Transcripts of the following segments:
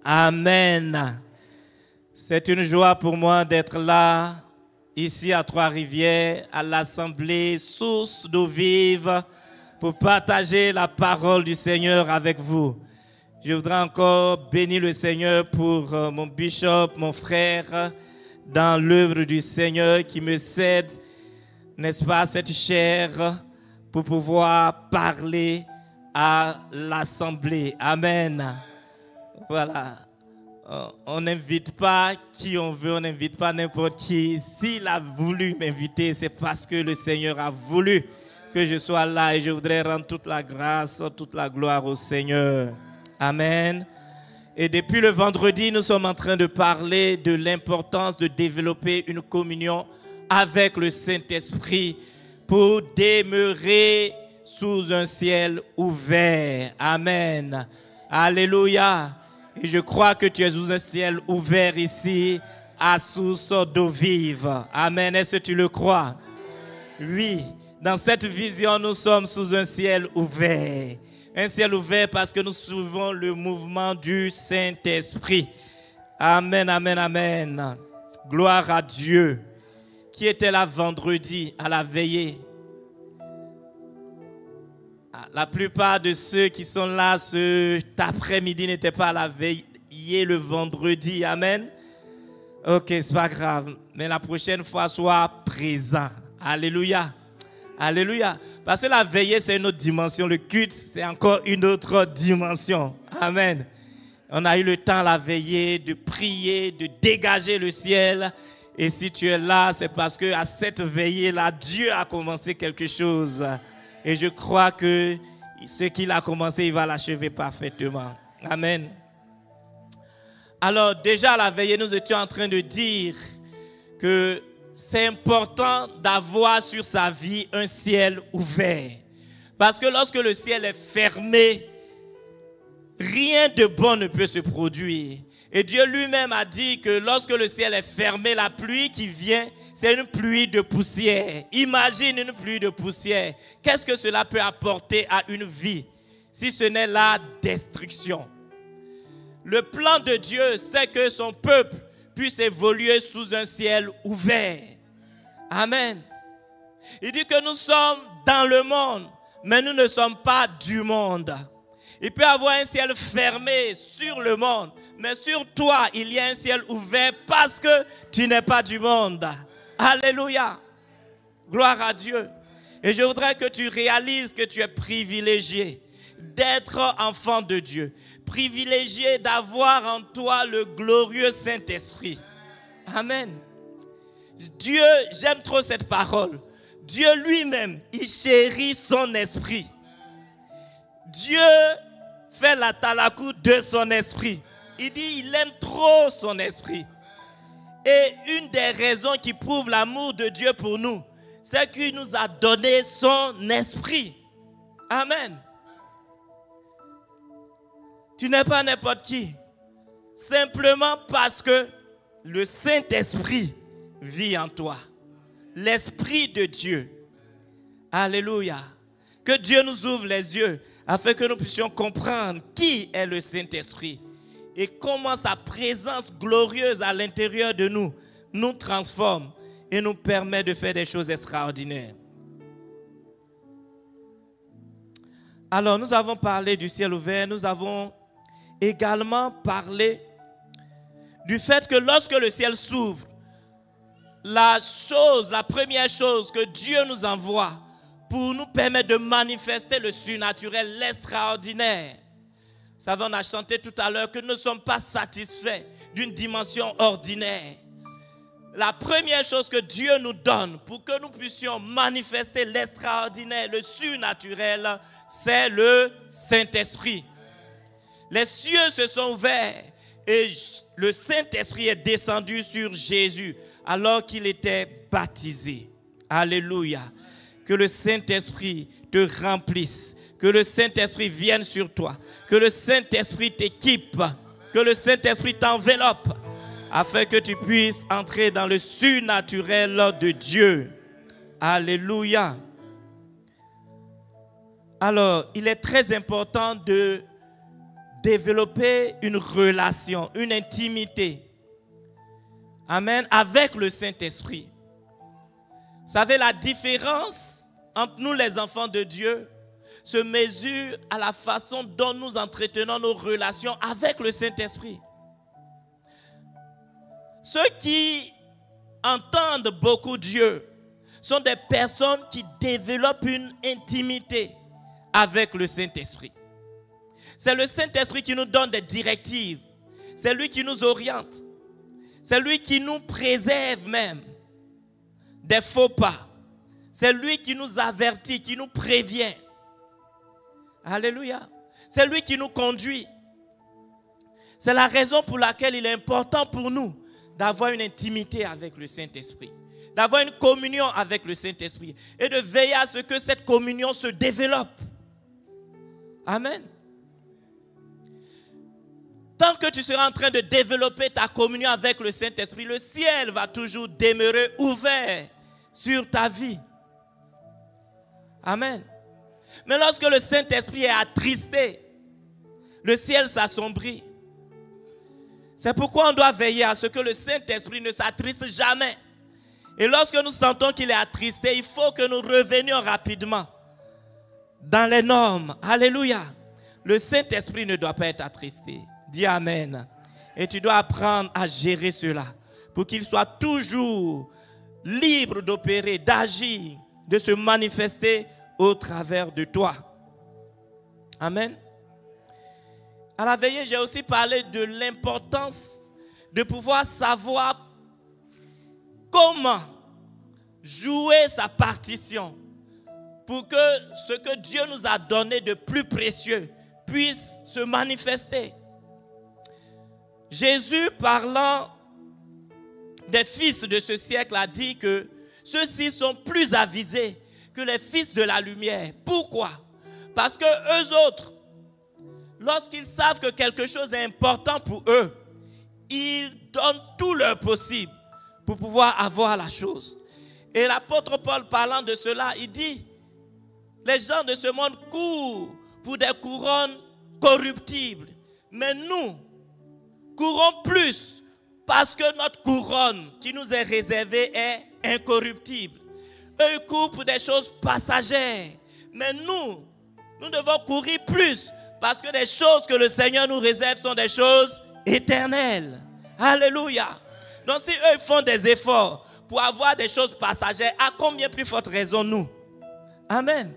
Amen. C'est une joie pour moi d'être là, ici à Trois-Rivières, à l'Assemblée Source d'eau vive, pour partager la parole du Seigneur avec vous. Je voudrais encore bénir le Seigneur pour mon bishop, mon frère, dans l'œuvre du Seigneur qui me cède, n'est-ce pas, cette chair pour pouvoir parler à l'Assemblée. Amen. Voilà. On n'invite pas qui on veut, on n'invite pas n'importe qui. S'il a voulu m'inviter, c'est parce que le Seigneur a voulu que je sois là et je voudrais rendre toute la grâce, toute la gloire au Seigneur. Amen. Et depuis le vendredi, nous sommes en train de parler de l'importance de développer une communion avec le Saint-Esprit pour demeurer sous un ciel ouvert. Amen. Alléluia. Et je crois que tu es sous un ciel ouvert ici, à source d'eau vive. Amen. Est-ce que tu le crois? Oui. Dans cette vision, nous sommes sous un ciel ouvert. Un ciel ouvert parce que nous suivons le mouvement du Saint-Esprit. Amen, amen, amen. Gloire à Dieu. Qui était là vendredi à la veillée? La plupart de ceux qui sont là cet après-midi n'étaient pas à la veillée le vendredi. Amen. Ok, c'est pas grave. Mais la prochaine fois, sois présent. Alléluia. Alléluia. Parce que la veillée, c'est une autre dimension. Le culte, c'est encore une autre dimension. Amen. On a eu le temps à la veillée de prier, de dégager le ciel. Et si tu es là, c'est parce qu'à cette veillée-là, Dieu a commencé quelque chose. Et je crois que ce qu'il a commencé, il va l'achever parfaitement. Amen. Alors déjà à la veillée, nous étions en train de dire que c'est important d'avoir sur sa vie un ciel ouvert. Parce que lorsque le ciel est fermé, rien de bon ne peut se produire. Et Dieu lui-même a dit que lorsque le ciel est fermé, la pluie qui vient, c'est une pluie de poussière. Imagine une pluie de poussière. Qu'est-ce que cela peut apporter à une vie si ce n'est la destruction? Le plan de Dieu, c'est que son peuple puisse évoluer sous un ciel ouvert. Amen. Il dit que nous sommes dans le monde, mais nous ne sommes pas du monde. Il peut y avoir un ciel fermé sur le monde, mais sur toi, il y a un ciel ouvert parce que tu n'es pas du monde. Alléluia. Gloire à Dieu. Et je voudrais que tu réalises que tu es privilégié d'être enfant de Dieu. Privilégié d'avoir en toi le glorieux Saint-Esprit. Amen. Dieu, j'aime trop cette parole. Dieu lui-même, il chérit son esprit. Dieu fait la talakou de son esprit. Il dit, il aime trop son esprit. Et une des raisons qui prouve l'amour de Dieu pour nous, c'est qu'il nous a donné son esprit. Amen. Tu n'es pas n'importe qui. Simplement parce que le Saint-Esprit vit en toi. L'Esprit de Dieu. Alléluia. Que Dieu nous ouvre les yeux afin que nous puissions comprendre qui est le Saint-Esprit et comment sa présence glorieuse à l'intérieur de nous nous transforme et nous permet de faire des choses extraordinaires. Alors, nous avons parlé du ciel ouvert, nous avons également parlé du fait que lorsque le ciel s'ouvre, la première chose que Dieu nous envoie pour nous permettre de manifester le surnaturel, l'extraordinaire. Vous savez, on a chanté tout à l'heure que nous ne sommes pas satisfaits d'une dimension ordinaire. La première chose que Dieu nous donne pour que nous puissions manifester l'extraordinaire, le surnaturel, c'est le Saint-Esprit. Les cieux se sont ouverts et le Saint-Esprit est descendu sur Jésus alors qu'il était baptisé. Alléluia. Que le Saint-Esprit te remplisse. Que le Saint-Esprit vienne sur toi. Que le Saint-Esprit t'équipe. Que le Saint-Esprit t'enveloppe. Afin que tu puisses entrer dans le surnaturel de Dieu. Alléluia. Alors, il est très important de développer une relation, une intimité. Amen. Avec le Saint-Esprit. Vous savez, la différence entre nous les enfants de Dieu se mesure à la façon dont nous entretenons nos relations avec le Saint-Esprit. Ceux qui entendent beaucoup Dieu sont des personnes qui développent une intimité avec le Saint-Esprit. C'est le Saint-Esprit qui nous donne des directives. C'est lui qui nous oriente. C'est lui qui nous préserve même des faux pas. C'est lui qui nous avertit, qui nous prévient. Alléluia. C'est lui qui nous conduit. C'est la raison pour laquelle il est important pour nous d'avoir une intimité avec le Saint-Esprit, d'avoir une communion avec le Saint-Esprit et de veiller à ce que cette communion se développe. Amen. Tant que tu seras en train de développer ta communion avec le Saint-Esprit, le ciel va toujours demeurer ouvert sur ta vie. Amen. Mais lorsque le Saint-Esprit est attristé, le ciel s'assombrit. C'est pourquoi on doit veiller à ce que le Saint-Esprit ne s'attriste jamais. Et lorsque nous sentons qu'il est attristé, il faut que nous revenions rapidement dans les normes. Alléluia. Le Saint-Esprit ne doit pas être attristé. Dis Amen. Et tu dois apprendre à gérer cela pour qu'il soit toujours libre d'opérer, d'agir, de se manifester au travers de toi. Amen. À la veillée, j'ai aussi parlé de l'importance de pouvoir savoir comment jouer sa partition pour que ce que Dieu nous a donné de plus précieux puisse se manifester. Jésus, parlant des fils de ce siècle, a dit que ceux-ci sont plus avisés que les fils de la lumière. Pourquoi? Parce que eux autres, lorsqu'ils savent que quelque chose est important pour eux, ils donnent tout leur possible pour pouvoir avoir la chose. Et l'apôtre Paul, parlant de cela, il dit, les gens de ce monde courent pour des couronnes corruptibles, mais nous courons plus parce que notre couronne qui nous est réservée est incorruptible. Eux, ils courent pour des choses passagères, mais nous devons courir plus parce que les choses que le Seigneur nous réserve sont des choses éternelles. Alléluia. Donc si eux font des efforts pour avoir des choses passagères, à combien plus forte raison nous? Amen.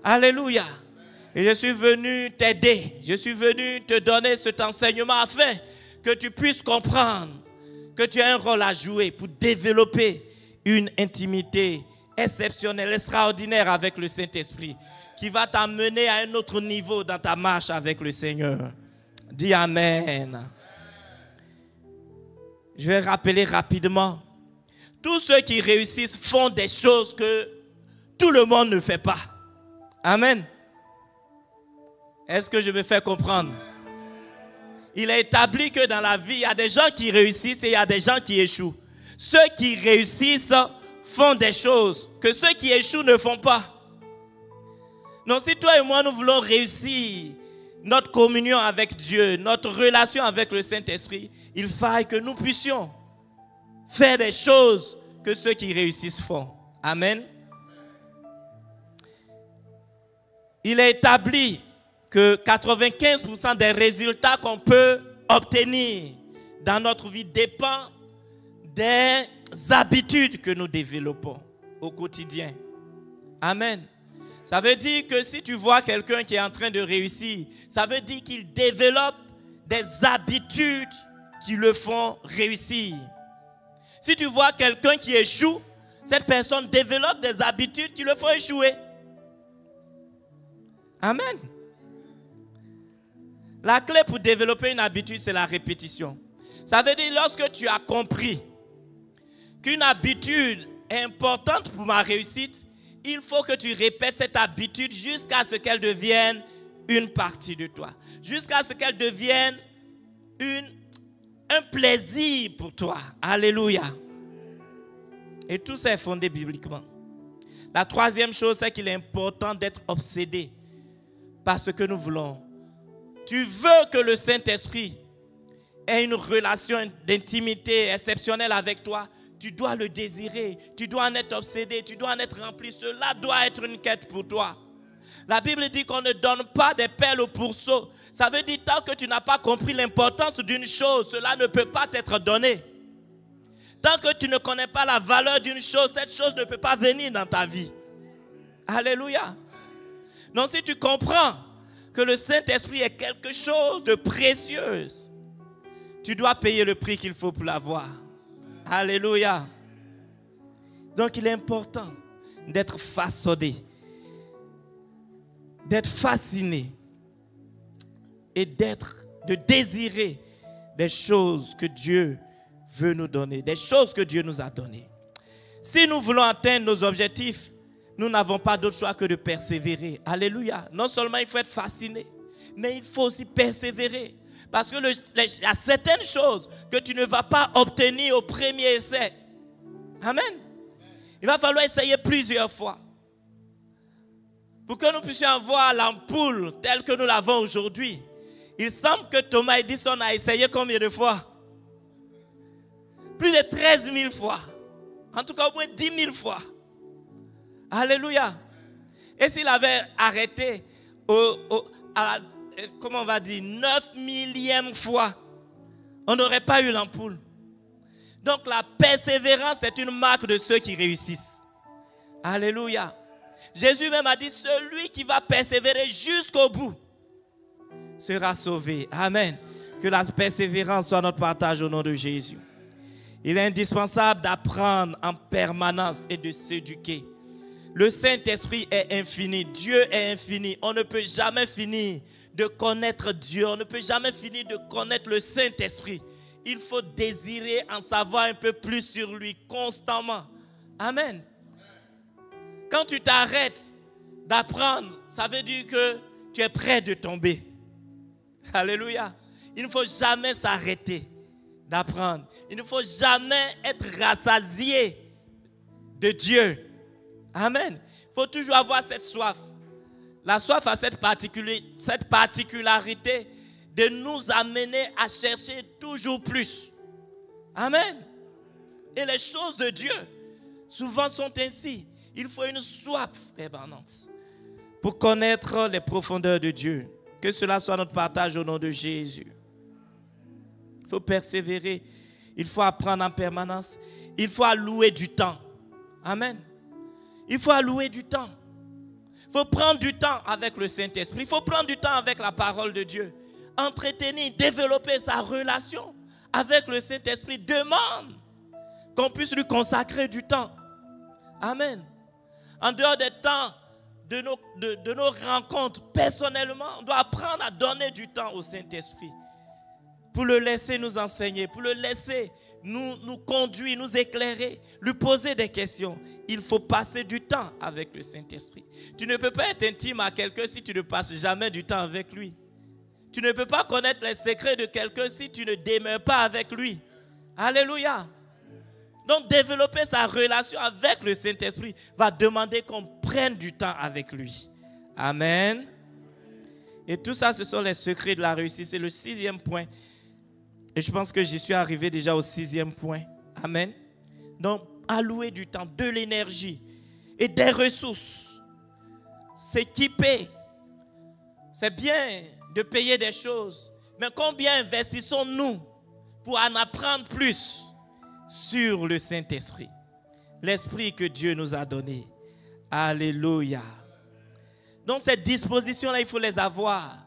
Alléluia. Et je suis venu t'aider. Je suis venu te donner cet enseignement afin que tu puisses comprendre que tu as un rôle à jouer pour développer une intimité exceptionnelle, extraordinaire avec le Saint-Esprit qui va t'amener à un autre niveau dans ta marche avec le Seigneur. Dis Amen. Je vais rappeler rapidement. Tous ceux qui réussissent font des choses que tout le monde ne fait pas. Amen. Est-ce que je me fais comprendre? Il est établi que dans la vie, il y a des gens qui réussissent et il y a des gens qui échouent. Ceux qui réussissent font des choses que ceux qui échouent ne font pas. Donc si toi et moi, nous voulons réussir notre communion avec Dieu, notre relation avec le Saint-Esprit, il faille que nous puissions faire des choses que ceux qui réussissent font. Amen. Il est établi que 95% des résultats qu'on peut obtenir dans notre vie dépendent des habitudes que nous développons au quotidien. Amen. Ça veut dire que si tu vois quelqu'un qui est en train de réussir, ça veut dire qu'il développe des habitudes qui le font réussir. Si tu vois quelqu'un qui échoue, cette personne développe des habitudes qui le font échouer. Amen. La clé pour développer une habitude, c'est la répétition. Ça veut dire lorsque tu as compris qu'une habitude est importante pour ma réussite, il faut que tu répètes cette habitude jusqu'à ce qu'elle devienne une partie de toi. Jusqu'à ce qu'elle devienne un plaisir pour toi. Alléluia. Et tout ça est fondé bibliquement. La troisième chose, c'est qu'il est important d'être obsédé par ce que nous voulons tu veux que le Saint-Esprit ait une relation d'intimité exceptionnelle avec toi, tu dois le désirer, tu dois en être obsédé, tu dois en être rempli. Cela doit être une quête pour toi. La Bible dit qu'on ne donne pas des perles au pourceau. Ça veut dire tant que tu n'as pas compris l'importance d'une chose, cela ne peut pas t'être donné. Tant que tu ne connais pas la valeur d'une chose, cette chose ne peut pas venir dans ta vie. Alléluia. Donc si tu comprends que le Saint-Esprit est quelque chose de précieux, tu dois payer le prix qu'il faut pour l'avoir. Alléluia. Donc il est important d'être façonné, d'être fasciné et de désirer des choses que Dieu veut nous donner, des choses que Dieu nous a données. Si nous voulons atteindre nos objectifs, nous n'avons pas d'autre choix que de persévérer. Alléluia. Non seulement il faut être fasciné, mais il faut aussi persévérer. Parce que il y a certaines choses que tu ne vas pas obtenir au premier essai. Amen. Il va falloir essayer plusieurs fois. Pour que nous puissions avoir l'ampoule telle que nous l'avons aujourd'hui. Il semble que Thomas Edison a essayé combien de fois? Plus de 13 000 fois. En tout cas, au moins 10 000 fois. Alléluia. Et s'il avait arrêté comment on va dire, 9 millième fois, on n'aurait pas eu l'ampoule. Donc la persévérance est une marque de ceux qui réussissent. Alléluia. Jésus même a dit, celui qui va persévérer jusqu'au bout sera sauvé. Amen. Que la persévérance soit notre partage au nom de Jésus. Il est indispensable d'apprendre en permanence et de s'éduquer. Le Saint-Esprit est infini. Dieu est infini. On ne peut jamais finir de connaître Dieu. On ne peut jamais finir de connaître le Saint-Esprit. Il faut désirer en savoir un peu plus sur lui constamment. Amen. Quand tu t'arrêtes d'apprendre, ça veut dire que tu es prêt de tomber. Alléluia. Il ne faut jamais s'arrêter d'apprendre. Il ne faut jamais être rassasié de Dieu. Amen. Il faut toujours avoir cette soif. La soif a cette particularité de nous amener à chercher toujours plus. Amen. Et les choses de Dieu souvent sont ainsi. Il faut une soif permanente pour connaître les profondeurs de Dieu. Que cela soit notre partage au nom de Jésus. Il faut persévérer. Il faut apprendre en permanence. Il faut allouer du temps. Amen. Il faut allouer du temps. Il faut prendre du temps avec le Saint-Esprit. Il faut prendre du temps avec la parole de Dieu. Entretenir, développer sa relation avec le Saint-Esprit demande qu'on puisse lui consacrer du temps. Amen. En dehors des temps de nos rencontres, personnellement, on doit apprendre à donner du temps au Saint-Esprit pour le laisser nous enseigner, pour le laisser nous conduire, nous éclairer, lui poser des questions. Il faut passer du temps avec le Saint-Esprit. Tu ne peux pas être intime à quelqu'un si tu ne passes jamais du temps avec lui. Tu ne peux pas connaître les secrets de quelqu'un si tu ne demeures pas avec lui. Alléluia. Donc développer sa relation avec le Saint-Esprit va demander qu'on prenne du temps avec lui. Amen. Et tout ça, ce sont les secrets de la réussite. C'est le 6e point. Et je pense que j'y suis arrivé déjà au 6e point. Amen. Donc, allouer du temps, de l'énergie et des ressources. S'équiper. C'est bien de payer des choses. Mais combien investissons-nous pour en apprendre plus sur le Saint-Esprit? L'Esprit que Dieu nous a donné. Alléluia. Donc, ces dispositions-là, il faut les avoir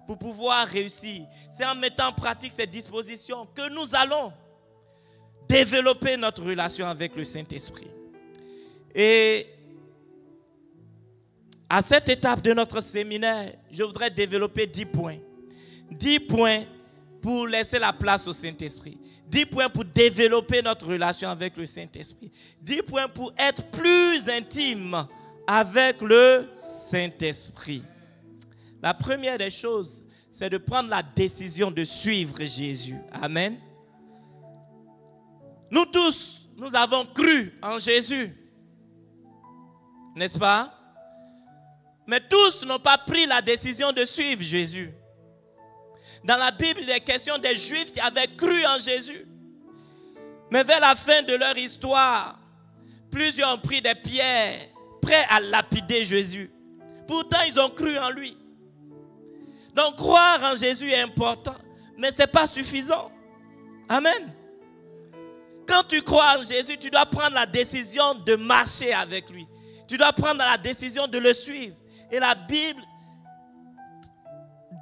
pour pouvoir réussir. C'est en mettant en pratique ces dispositions que nous allons développer notre relation avec le Saint-Esprit. Et à cette étape de notre séminaire, je voudrais développer 10 points. 10 points pour laisser la place au Saint-Esprit. 10 points pour développer notre relation avec le Saint-Esprit. 10 points pour être plus intime avec le Saint-Esprit. La première des choses, c'est de prendre la décision de suivre Jésus. Amen. Nous tous, nous avons cru en Jésus. N'est-ce pas? Mais tous n'ont pas pris la décision de suivre Jésus. Dans la Bible, il est question des Juifs qui avaient cru en Jésus. Mais vers la fin de leur histoire, plusieurs ont pris des pierres, prêts à lapider Jésus. Pourtant, ils ont cru en lui. Donc, croire en Jésus est important, mais ce n'est pas suffisant. Amen. Quand tu crois en Jésus, tu dois prendre la décision de marcher avec lui. Tu dois prendre la décision de le suivre. Et la Bible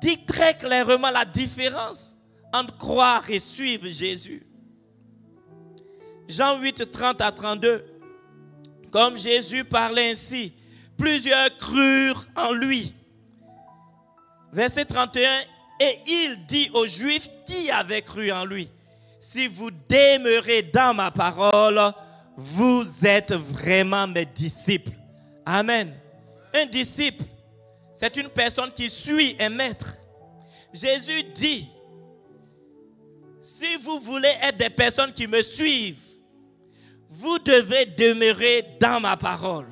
dit très clairement la différence entre croire et suivre Jésus. Jean 8, 30 à 32. Comme Jésus parlait ainsi, plusieurs crurent en lui. Verset 31. Et il dit aux Juifs qui avaient cru en lui: si vous demeurez dans ma parole, vous êtes vraiment mes disciples. Amen. Un disciple, c'est une personne qui suit un maître. Jésus dit: si vous voulez être des personnes qui me suivent, vous devez demeurer dans ma parole.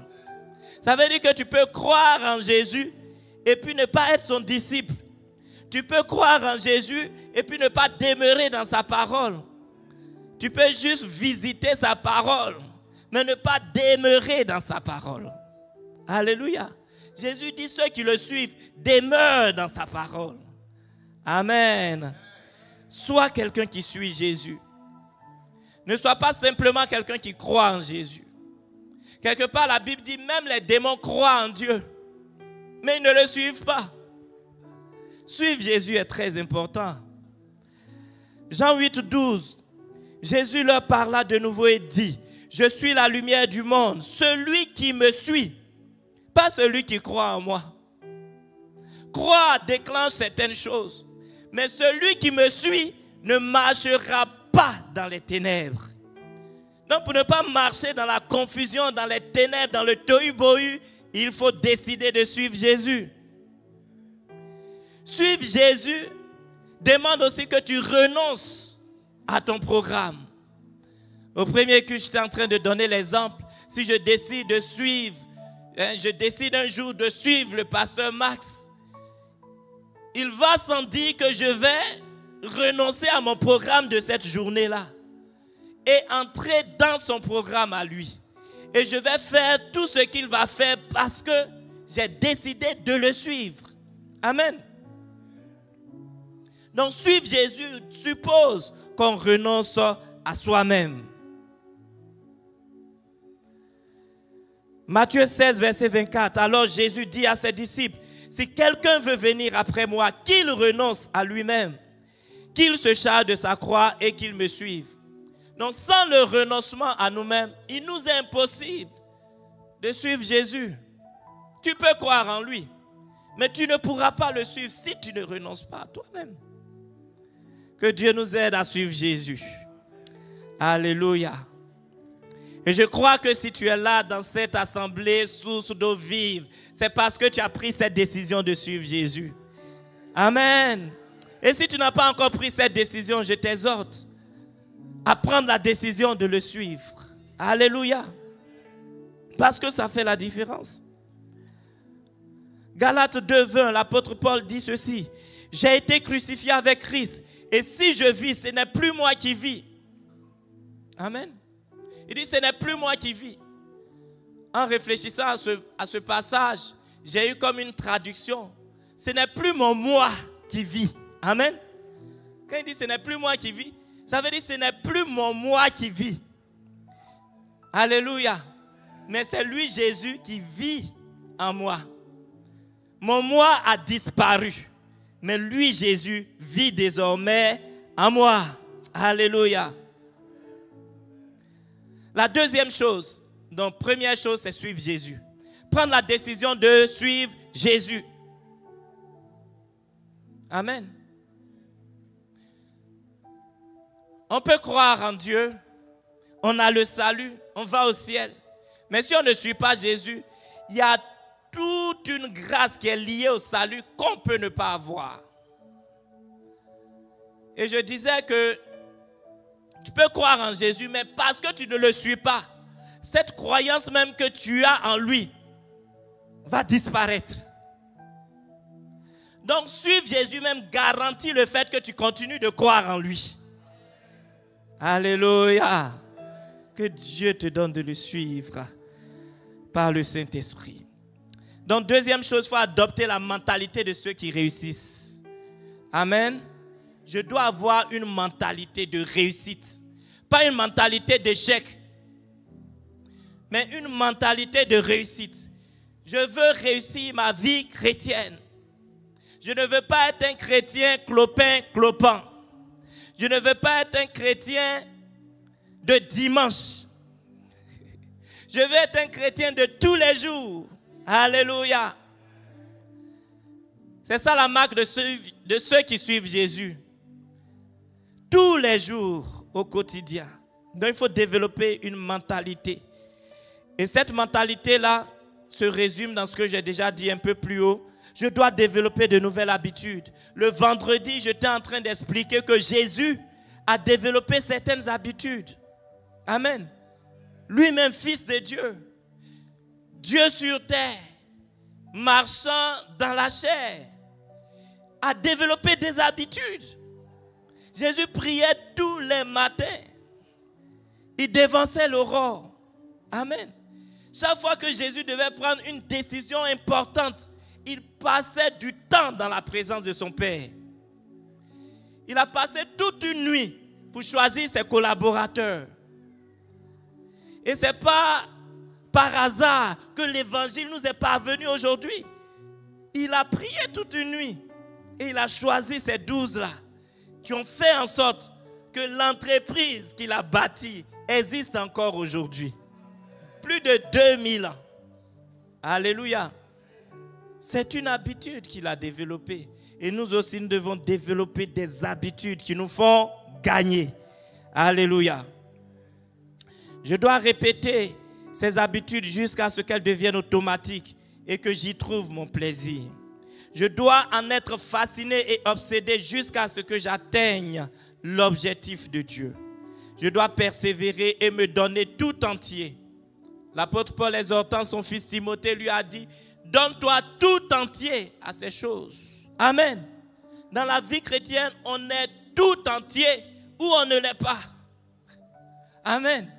Ça veut dire que tu peux croire en Jésus et puis ne pas être son disciple. Tu peux croire en Jésus et puis ne pas demeurer dans sa parole. Tu peux juste visiter sa parole, mais ne pas demeurer dans sa parole. Alléluia. Jésus dit: ceux qui le suivent demeurent dans sa parole. Amen. Sois quelqu'un qui suit Jésus. Ne sois pas simplement quelqu'un qui croit en Jésus. Quelque part, la Bible dit même les démons croient en Dieu, mais ils ne le suivent pas. Suivre Jésus est très important. Jean 8, 12. Jésus leur parla de nouveau et dit: je suis la lumière du monde. Celui qui me suit, pas celui qui croit en moi. Croire déclenche certaines choses, mais celui qui me suit ne marchera pas dans les ténèbres. Donc pour ne pas marcher dans la confusion, dans les ténèbres, dans le tohu-bohu, il faut décider de suivre Jésus. Suivre Jésus demande aussi que tu renonces à ton programme. Au premier culte, j'étais en train de donner l'exemple. Si je décide de suivre, je décide un jour de suivre le pasteur Max, il va sans dire que je vais renoncer à mon programme de cette journée-là et entrer dans son programme à lui. Et je vais faire tout ce qu'il va faire parce que j'ai décidé de le suivre. Amen. Donc suivre Jésus suppose qu'on renonce à soi-même. Matthieu 16, verset 24. Alors Jésus dit à ses disciples: si quelqu'un veut venir après moi, qu'il renonce à lui-même, qu'il se charge de sa croix et qu'il me suive. Donc sans le renoncement à nous-mêmes, il nous est impossible de suivre Jésus. Tu peux croire en lui, mais tu ne pourras pas le suivre si tu ne renonces pas à toi-même. Que Dieu nous aide à suivre Jésus. Alléluia. Et je crois que si tu es là dans cette assemblée source d'eau vive, c'est parce que tu as pris cette décision de suivre Jésus. Amen. Et si tu n'as pas encore pris cette décision, je t'exhorte à prendre la décision de le suivre. Alléluia. Parce que ça fait la différence. Galates 2:20, l'apôtre Paul dit ceci: j'ai été crucifié avec Christ, et si je vis, ce n'est plus moi qui vis. Amen. Il dit: ce n'est plus moi qui vis. En réfléchissant à ce passage, j'ai eu comme une traduction: ce n'est plus mon moi qui vit. Amen. Quand il dit ce n'est plus moi qui vis, ça veut dire ce n'est plus mon moi qui vit. Alléluia. Mais c'est lui, Jésus, qui vit en moi. Mon moi a disparu, mais lui, Jésus, vit désormais en moi. Alléluia. La deuxième chose, donc première chose, c'est suivre Jésus. Prendre la décision de suivre Jésus. Amen. On peut croire en Dieu, on a le salut, on va au ciel. Mais si on ne suit pas Jésus, il y a toute une grâce qui est liée au salut qu'on peut ne pas avoir. Et je disais que tu peux croire en Jésus, mais parce que tu ne le suis pas, cette croyance même que tu as en lui va disparaître. Donc suivre Jésus même garantit le fait que tu continues de croire en lui. Alléluia. Que Dieu te donne de le suivre par le Saint-Esprit. Donc deuxième chose, il faut adopter la mentalité de ceux qui réussissent. Amen. Je dois avoir une mentalité de réussite. Pas une mentalité d'échec, mais une mentalité de réussite. Je veux réussir ma vie chrétienne. Je ne veux pas être un chrétien clopin. Je ne veux pas être un chrétien de dimanche. Je veux être un chrétien de tous les jours. Alléluia. C'est ça la marque de ceux qui suivent Jésus. Tous les jours, au quotidien. Donc il faut développer une mentalité. Et cette mentalité-là se résume dans ce que j'ai déjà dit un peu plus haut. Je dois développer de nouvelles habitudes. Le vendredi, j'étais en train d'expliquer que Jésus a développé certaines habitudes. Amen. Lui-même, fils de Dieu. Dieu sur terre, marchant dans la chair, a développé des habitudes. Jésus priait tous les matins. Il dévançait l'aurore. Amen. Chaque fois que Jésus devait prendre une décision importante, il passait du temps dans la présence de son Père. Il a passé toute une nuit pour choisir ses collaborateurs. Et ce n'est pas par hasard que l'évangile nous est parvenu aujourd'hui. Il a prié toute une nuit et il a choisi ces 12-là qui ont fait en sorte que l'entreprise qu'il a bâtie existe encore aujourd'hui. Plus de 2000 ans. Alléluia. C'est une habitude qu'il a développée. Et nous aussi, nous devons développer des habitudes qui nous font gagner. Alléluia. Je dois répéter ces habitudes jusqu'à ce qu'elles deviennent automatiques et que j'y trouve mon plaisir. Je dois en être fasciné et obsédé jusqu'à ce que j'atteigne l'objectif de Dieu. Je dois persévérer et me donner tout entier. L'apôtre Paul, exhortant son fils Timothée, lui a dit: donne-toi tout entier à ces choses. Amen. Dans la vie chrétienne, on est tout entier ou on ne l'est pas. Amen.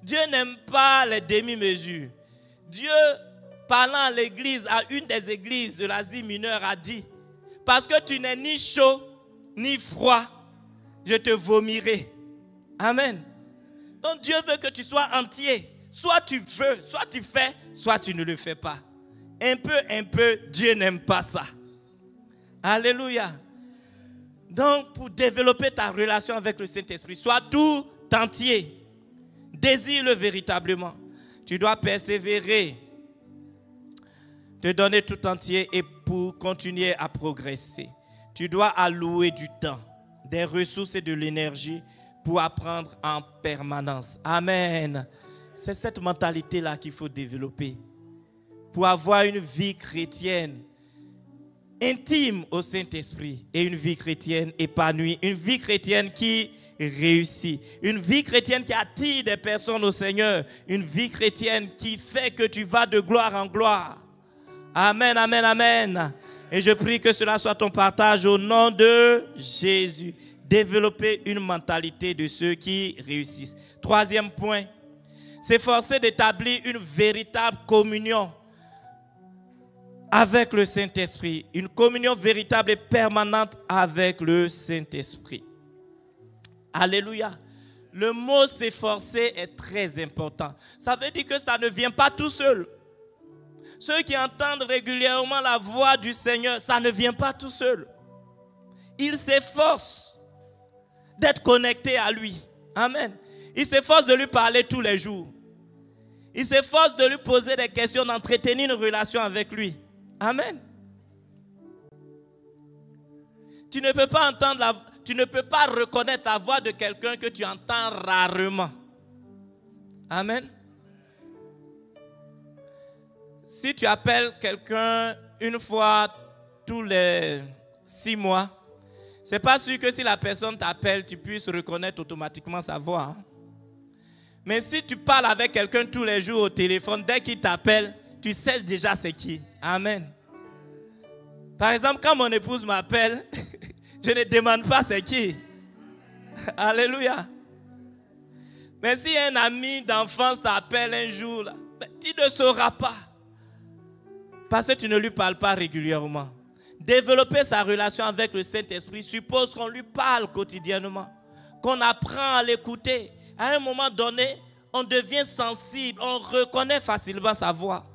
Dieu n'aime pas les demi-mesures. Dieu, parlant à l'église, à une des églises de l'Asie mineure, a dit: parce que tu n'es ni chaud ni froid, je te vomirai. Amen. Donc Dieu veut que tu sois entier. Soit tu veux, soit tu fais, soit tu ne le fais pas. Un peu, Dieu n'aime pas ça. Alléluia. Donc pour développer ta relation avec le Saint-Esprit, sois tout entier. Désire-le véritablement. Tu dois persévérer, te donner tout entier et pour continuer à progresser. Tu dois allouer du temps, des ressources et de l'énergie pour apprendre en permanence. Amen. C'est cette mentalité-là qu'il faut développer pour avoir une vie chrétienne intime au Saint-Esprit et une vie chrétienne épanouie, une vie chrétienne qui réussit, une vie chrétienne qui attire des personnes au Seigneur, une vie chrétienne qui fait que tu vas de gloire en gloire. Amen, amen, amen. Et je prie que cela soit ton partage au nom de Jésus. Développer une mentalité de ceux qui réussissent. Troisième point, s'efforcer d'établir une véritable communion avec le Saint-Esprit. Une communion véritable et permanente avec le Saint-Esprit. Alléluia. Le mot s'efforcer est très important. Ça veut dire que ça ne vient pas tout seul. Ceux qui entendent régulièrement la voix du Seigneur, ça ne vient pas tout seul. Ils s'efforcent d'être connectés à lui. Amen. Ils s'efforcent de lui parler tous les jours. Ils s'efforcent de lui poser des questions, d'entretenir une relation avec lui. Amen. Tu ne peux pas tu ne peux pas reconnaître la voix de quelqu'un que tu entends rarement. Amen. Si tu appelles quelqu'un une fois tous les 6 mois, ce n'est pas sûr que si la personne t'appelle, tu puisses reconnaître automatiquement sa voix. Mais si tu parles avec quelqu'un tous les jours au téléphone, dès qu'il t'appelle, tu sais déjà c'est qui. Amen. Par exemple, quand mon épouse m'appelle, je ne demande pas c'est qui. Alléluia. Mais si un ami d'enfance t'appelle un jour, là, tu ne sauras pas. Parce que tu ne lui parles pas régulièrement. Développer sa relation avec le Saint-Esprit suppose qu'on lui parle quotidiennement, qu'on apprend à l'écouter. À un moment donné, on devient sensible, on reconnaît facilement sa voix.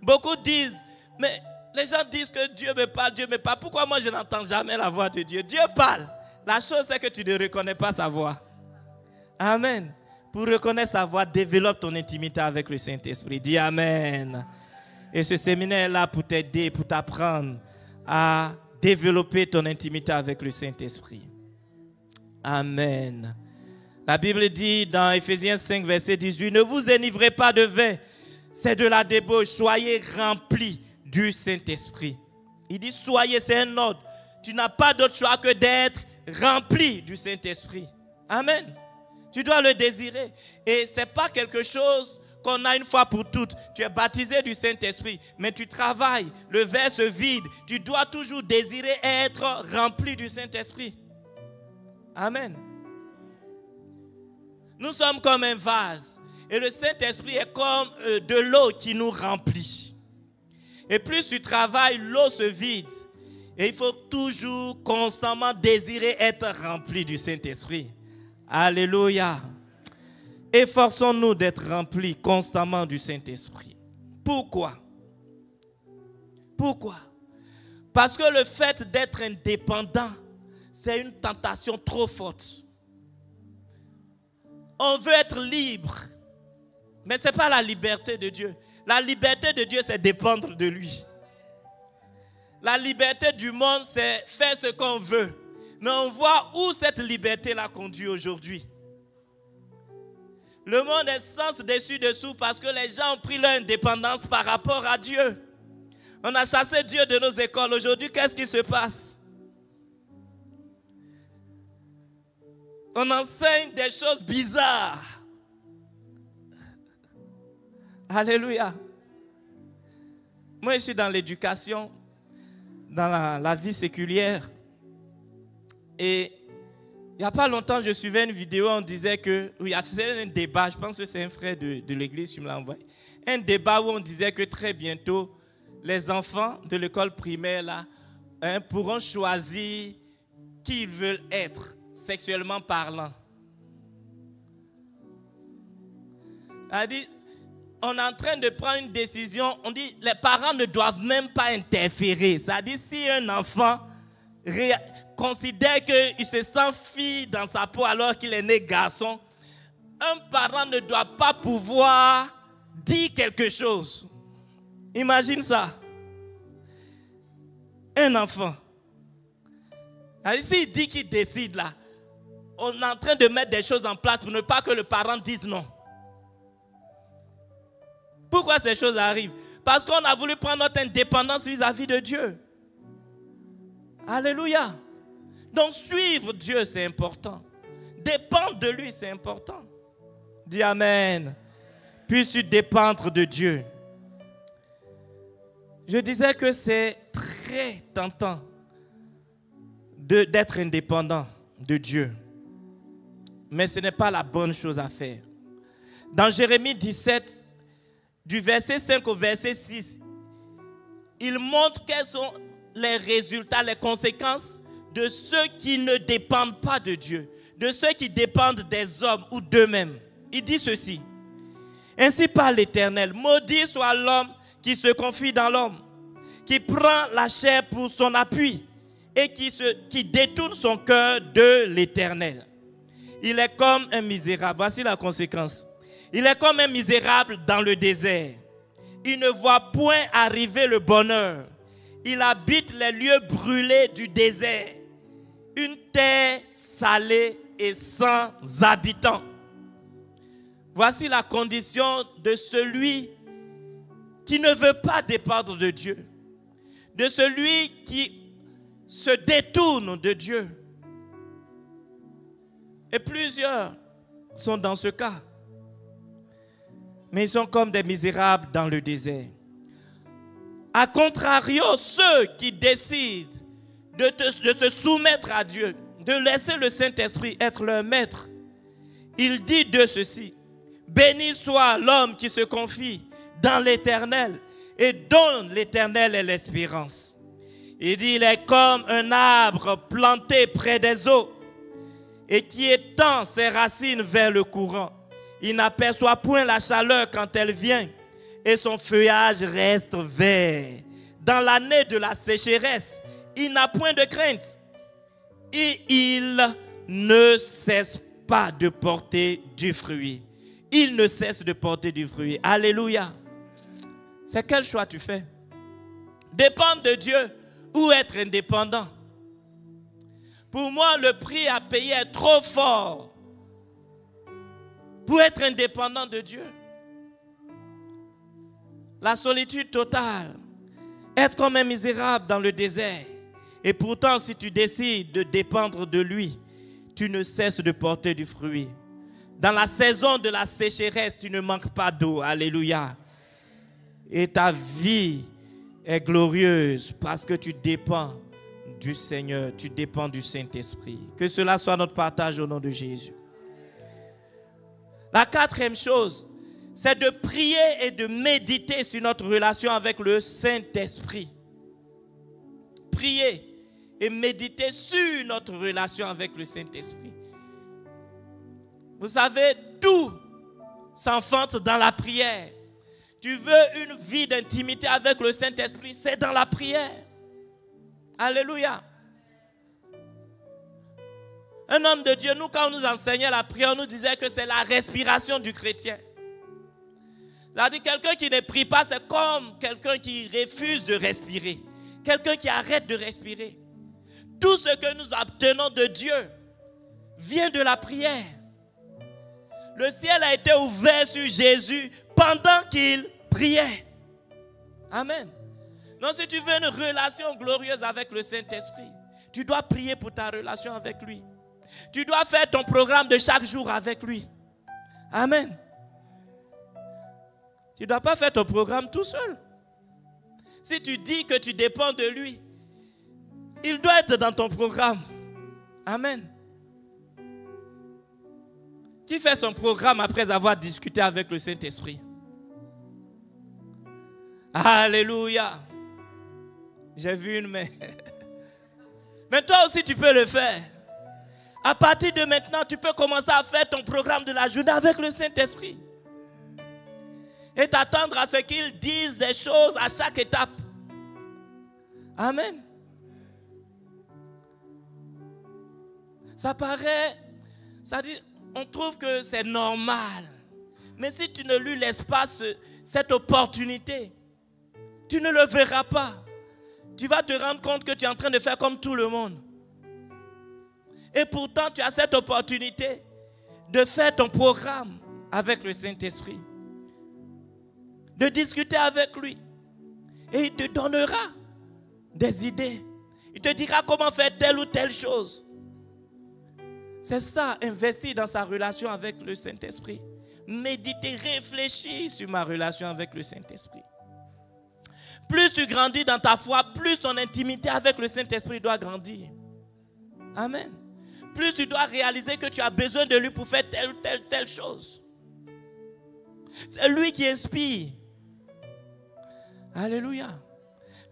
Beaucoup disent, mais les gens disent que Dieu me parle, Dieu me parle. Pourquoi moi je n'entends jamais la voix de Dieu? Dieu parle. La chose c'est que tu ne reconnais pas sa voix. Amen. Pour reconnaître sa voix, développe ton intimité avec le Saint-Esprit. Dis Amen. Et ce séminaire est là pour t'aider, pour t'apprendre à développer ton intimité avec le Saint-Esprit. Amen. La Bible dit dans Ephésiens 5, verset 18, « Ne vous enivrez pas de vin, c'est de la débauche, soyez remplis du Saint-Esprit. » Il dit « soyez », c'est un ordre. Tu n'as pas d'autre choix que d'être rempli du Saint-Esprit. Amen. Tu dois le désirer. Et ce n'est pas quelque chose qu'on a une fois pour toutes. Tu es baptisé du Saint-Esprit, mais tu travailles, le verre se vide. Tu dois toujours désirer être rempli du Saint-Esprit. Amen. Nous sommes comme un vase et le Saint-Esprit est comme de l'eau qui nous remplit. Et plus tu travailles, l'eau se vide. Et il faut toujours, constamment désirer être rempli du Saint-Esprit. Alléluia. Efforçons-nous d'être remplis constamment du Saint-Esprit. Pourquoi? Pourquoi? Parce que le fait d'être indépendant, c'est une tentation trop forte. On veut être libre, mais ce n'est pas la liberté de Dieu. La liberté de Dieu, c'est dépendre de lui. La liberté du monde, c'est faire ce qu'on veut. Mais on voit où cette liberté-là conduit aujourd'hui. Le monde est sens dessus-dessous parce que les gens ont pris leur indépendance par rapport à Dieu. On a chassé Dieu de nos écoles. Aujourd'hui, qu'est-ce qui se passe? On enseigne des choses bizarres. Alléluia. Moi, je suis dans l'éducation, dans la vie séculière. Et il n'y a pas longtemps, je suivais une vidéo, on disait que, oui, c'était un débat, je pense que c'est un frère de l'église qui me l'a envoyé. Un débat où on disait que très bientôt, les enfants de l'école primaire là, pourront choisir qui ils veulent être, sexuellement parlant. On est en train de prendre une décision, on dit les parents ne doivent même pas interférer. C'est-à-dire si un enfant considère qu'il se sent fille dans sa peau alors qu'il est né garçon, un parent ne doit pas pouvoir dire quelque chose. Imagine ça. Un enfant. S'il dit qu'il décide là, on est en train de mettre des choses en place pour ne pas que le parent dise non. Pourquoi ces choses arrivent? Parce qu'on a voulu prendre notre indépendance vis-à-vis de Dieu. Alléluia. Donc suivre Dieu, c'est important. Dépendre de lui, c'est important. Dis Amen. Puisses-tu dépendre de Dieu. Je disais que c'est très tentant d'être indépendant de Dieu. Mais ce n'est pas la bonne chose à faire. Dans Jérémie 17, du verset 5 au verset 6, il montre quels sont les résultats, les conséquences de ceux qui ne dépendent pas de Dieu, de ceux qui dépendent des hommes ou d'eux-mêmes. Il dit ceci: ainsi parle l'Éternel, maudit soit l'homme qui se confie dans l'homme, qui prend la chair pour son appui et qui détourne son cœur de l'Éternel. Il est comme un misérable. Voici la conséquence. Il est comme un misérable dans le désert. Il ne voit point arriver le bonheur. Il habite les lieux brûlés du désert, une terre salée et sans habitants. Voici la condition de celui qui ne veut pas dépendre de Dieu, de celui qui se détourne de Dieu. Et plusieurs sont dans ce cas. Mais ils sont comme des misérables dans le désert. A contrario, ceux qui décident de se soumettre à Dieu, de laisser le Saint-Esprit être leur maître, il dit de ceci: béni soit l'homme qui se confie dans l'Éternel et dont l'Éternel est l'espérance. Il dit, il est comme un arbre planté près des eaux et qui étend ses racines vers le courant. Il n'aperçoit point la chaleur quand elle vient et son feuillage reste vert. Dans l'année de la sécheresse, il n'a point de crainte et il ne cesse pas de porter du fruit. Il ne cesse de porter du fruit. Alléluia. C'est quel choix tu fais? Dépendre de Dieu ou être indépendant? Pour moi, le prix à payer est trop fort pour être indépendant de Dieu. La solitude totale, être comme un misérable dans le désert. Et pourtant, si tu décides de dépendre de lui, tu ne cesses de porter du fruit. Dans la saison de la sécheresse, tu ne manques pas d'eau. Alléluia. Et ta vie est glorieuse parce que tu dépends du Seigneur, tu dépends du Saint-Esprit. Que cela soit notre partage au nom de Jésus. La quatrième chose, c'est de prier et de méditer sur notre relation avec le Saint-Esprit. Prier et méditer sur notre relation avec le Saint-Esprit. Vous savez, tout s'enfante dans la prière. Tu veux une vie d'intimité avec le Saint-Esprit, c'est dans la prière. Alléluia. Un homme de Dieu, nous, quand on nous enseignait la prière, on nous disait que c'est la respiration du chrétien. C'est-à-dire quelqu'un qui ne prie pas, c'est comme quelqu'un qui refuse de respirer. Quelqu'un qui arrête de respirer. Tout ce que nous obtenons de Dieu vient de la prière. Le ciel a été ouvert sur Jésus pendant qu'il priait. Amen. Donc si tu veux une relation glorieuse avec le Saint-Esprit, tu dois prier pour ta relation avec lui. Tu dois faire ton programme de chaque jour avec lui. Amen. Tu ne dois pas faire ton programme tout seul. Si tu dis que tu dépends de lui, il doit être dans ton programme. Amen. Qui fait son programme après avoir discuté avec le Saint-Esprit? Alléluia. J'ai vu une main. Mais toi aussi tu peux le faire. À partir de maintenant, tu peux commencer à faire ton programme de la journée avec le Saint-Esprit. Et t'attendre à ce qu'il dise des choses à chaque étape. Amen. Ça paraît, ça dit, on trouve que c'est normal. Mais si tu ne lui laisses pas cette opportunité, tu ne le verras pas. Tu vas te rendre compte que tu es en train de faire comme tout le monde. Et pourtant, tu as cette opportunité de faire ton programme avec le Saint-Esprit. De discuter avec lui. Et il te donnera des idées. Il te dira comment faire telle ou telle chose. C'est ça, investir dans sa relation avec le Saint-Esprit. Méditer, réfléchir sur ma relation avec le Saint-Esprit. Plus tu grandis dans ta foi, plus ton intimité avec le Saint-Esprit doit grandir. Amen. Plus tu dois réaliser que tu as besoin de lui pour faire telle ou telle chose. C'est lui qui inspire. Alléluia.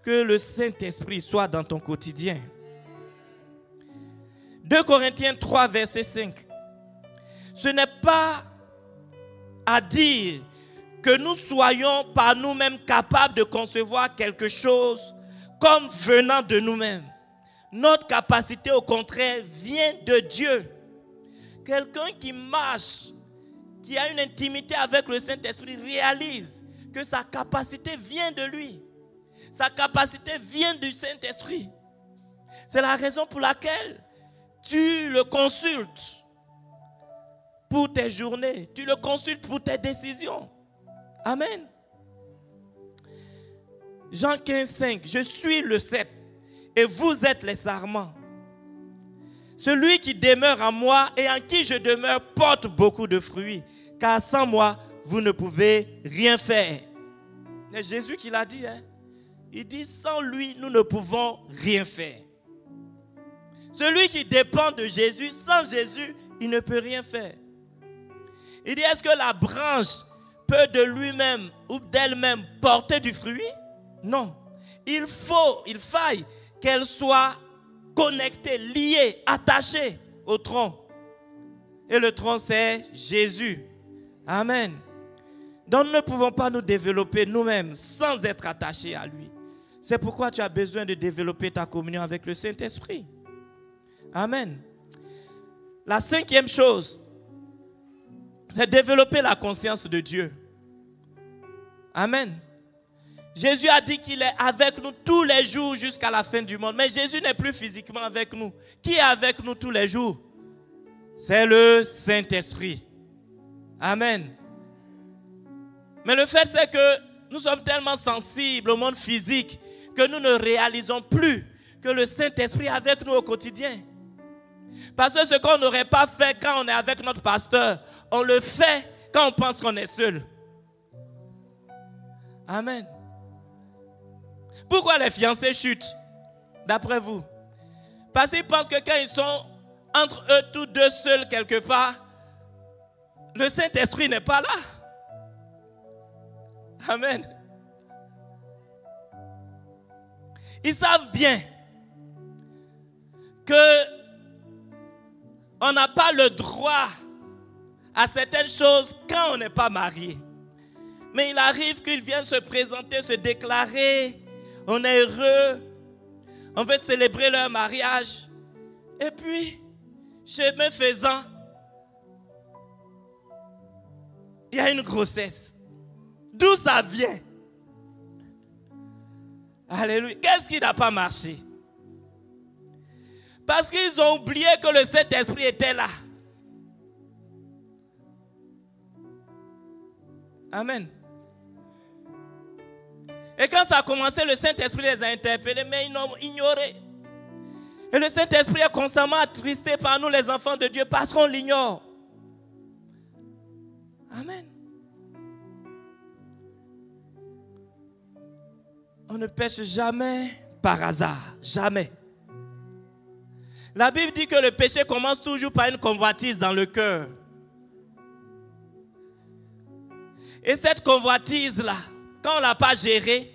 Que le Saint-Esprit soit dans ton quotidien. 2 Corinthiens 3, verset 5. Ce n'est pas à dire que nous soyons par nous-mêmes capables de concevoir quelque chose comme venant de nous-mêmes. Notre capacité, au contraire, vient de Dieu. Quelqu'un qui marche, qui a une intimité avec le Saint-Esprit, réalise que sa capacité vient de lui. Sa capacité vient du Saint-Esprit. C'est la raison pour laquelle tu le consultes pour tes journées. Tu le consultes pour tes décisions. Amen. Jean 15, 5. Je suis le cep et vous êtes les sarments. Celui qui demeure en moi et en qui je demeure porte beaucoup de fruits. Car sans moi, vous ne pouvez rien faire. C'est Jésus qui l'a dit. Hein? Il dit, sans lui, nous ne pouvons rien faire. Celui qui dépend de Jésus, sans Jésus, il ne peut rien faire. Il dit, est-ce que la branche peut de lui-même ou d'elle-même porter du fruit? Non. Il faille qu'elle soit connectée, liée, attachée au tronc. Et le tronc, c'est Jésus. Amen. Donc, nous ne pouvons pas nous développer nous-mêmes sans être attachés à lui. C'est pourquoi tu as besoin de développer ta communion avec le Saint-Esprit. Amen. La 5e chose, c'est développer la conscience de Dieu. Amen. Jésus a dit qu'il est avec nous tous les jours jusqu'à la fin du monde. Mais Jésus n'est plus physiquement avec nous. Qui est avec nous tous les jours? C'est le Saint-Esprit. Amen. Mais le fait, c'est que nous sommes tellement sensibles au monde physique que nous ne réalisons plus que le Saint-Esprit est avec nous au quotidien. Parce que ce qu'on n'aurait pas fait quand on est avec notre pasteur, on le fait quand on pense qu'on est seul. Amen. Pourquoi les fiancés chutent, d'après vous? Parce qu'ils pensent que quand ils sont entre eux tous deux seuls quelque part, le Saint-Esprit n'est pas là. Amen. Ils savent bien que on n'a pas le droit à certaines choses quand on n'est pas marié. Mais il arrive qu'ils viennent se présenter, se déclarer. On est heureux. On veut célébrer leur mariage. Et puis, chemin faisant, il y a une grossesse. D'où ça vient? Alléluia. Qu'est-ce qui n'a pas marché? Parce qu'ils ont oublié que le Saint-Esprit était là. Amen. Et quand ça a commencé, le Saint-Esprit les a interpellés, mais ils l'ont ignoré. Et le Saint-Esprit est constamment attristé par nous, les enfants de Dieu, parce qu'on l'ignore. Amen. On ne pêche jamais par hasard. Jamais. La Bible dit que le péché commence toujours par une convoitise dans le cœur. Et cette convoitise-là, quand on ne l'a pas gérée,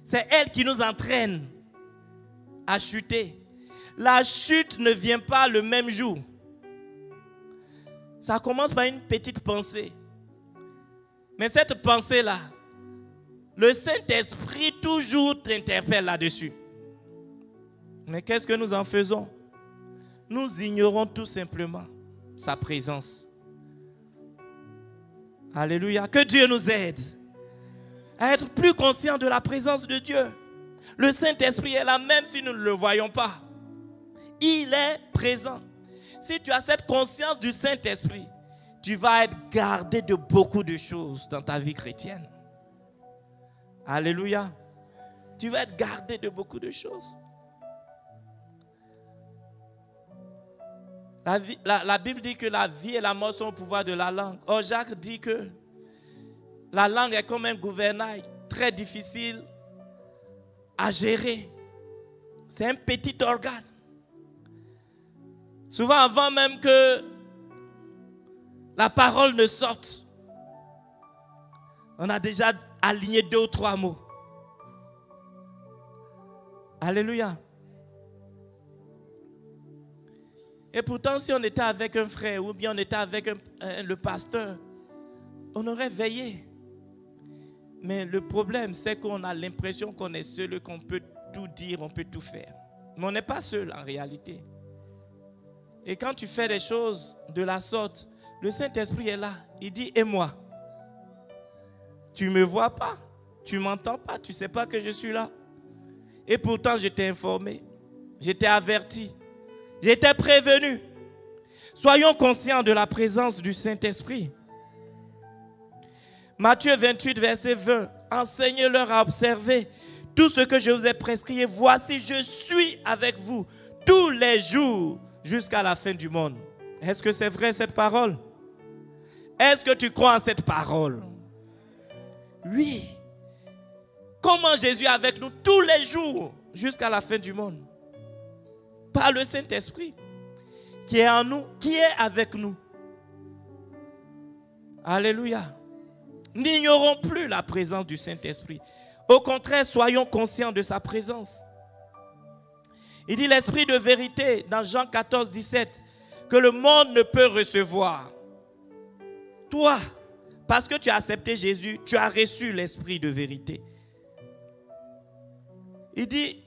c'est elle qui nous entraîne à chuter. La chute ne vient pas le même jour. Ça commence par une petite pensée. Mais cette pensée-là, le Saint-Esprit toujours t'interpelle là-dessus. Mais qu'est-ce que nous en faisons? Nous ignorons tout simplement sa présence. Alléluia. Que Dieu nous aide à être plus conscients de la présence de Dieu. Le Saint-Esprit est là même si nous ne le voyons pas. Il est présent. Si tu as cette conscience du Saint-Esprit, tu vas être gardé de beaucoup de choses dans ta vie chrétienne. Alléluia. Tu vas être gardé de beaucoup de choses. La Bible dit que la vie et la mort sont au pouvoir de la langue. Or, Jacques dit que la langue est comme un gouvernail très difficile à gérer. C'est un petit organe. Souvent, avant même que la parole ne sorte, on a déjà aligné 2 ou 3 mots. Alléluia. Et pourtant, si on était avec un frère ou bien on était avec le pasteur, on aurait veillé. Mais le problème, c'est qu'on a l'impression qu'on est seul, qu'on peut tout dire, on peut tout faire. Mais on n'est pas seul en réalité. Et quand tu fais des choses de la sorte, le Saint-Esprit est là. Il dit, et moi? Tu ne me vois pas, tu ne m'entends pas, tu ne sais pas que je suis là. Et pourtant, je t'ai informé, je t'ai averti. J'étais prévenu. Soyons conscients de la présence du Saint-Esprit. Matthieu 28, verset 20. Enseignez-leur à observer tout ce que je vous ai prescrit. Et voici, je suis avec vous tous les jours jusqu'à la fin du monde. Est-ce que c'est vrai cette parole? Est-ce que tu crois en cette parole? Oui. Comment Jésus est avec nous tous les jours jusqu'à la fin du monde? Par le Saint-Esprit qui est en nous, qui est avec nous. Alléluia. N'ignorons plus la présence du Saint-Esprit. Au contraire, soyons conscients de sa présence. Il dit l'Esprit de vérité dans Jean 14, 17 que le monde ne peut recevoir. Toi, parce que tu as accepté Jésus, tu as reçu l'Esprit de vérité. Il dit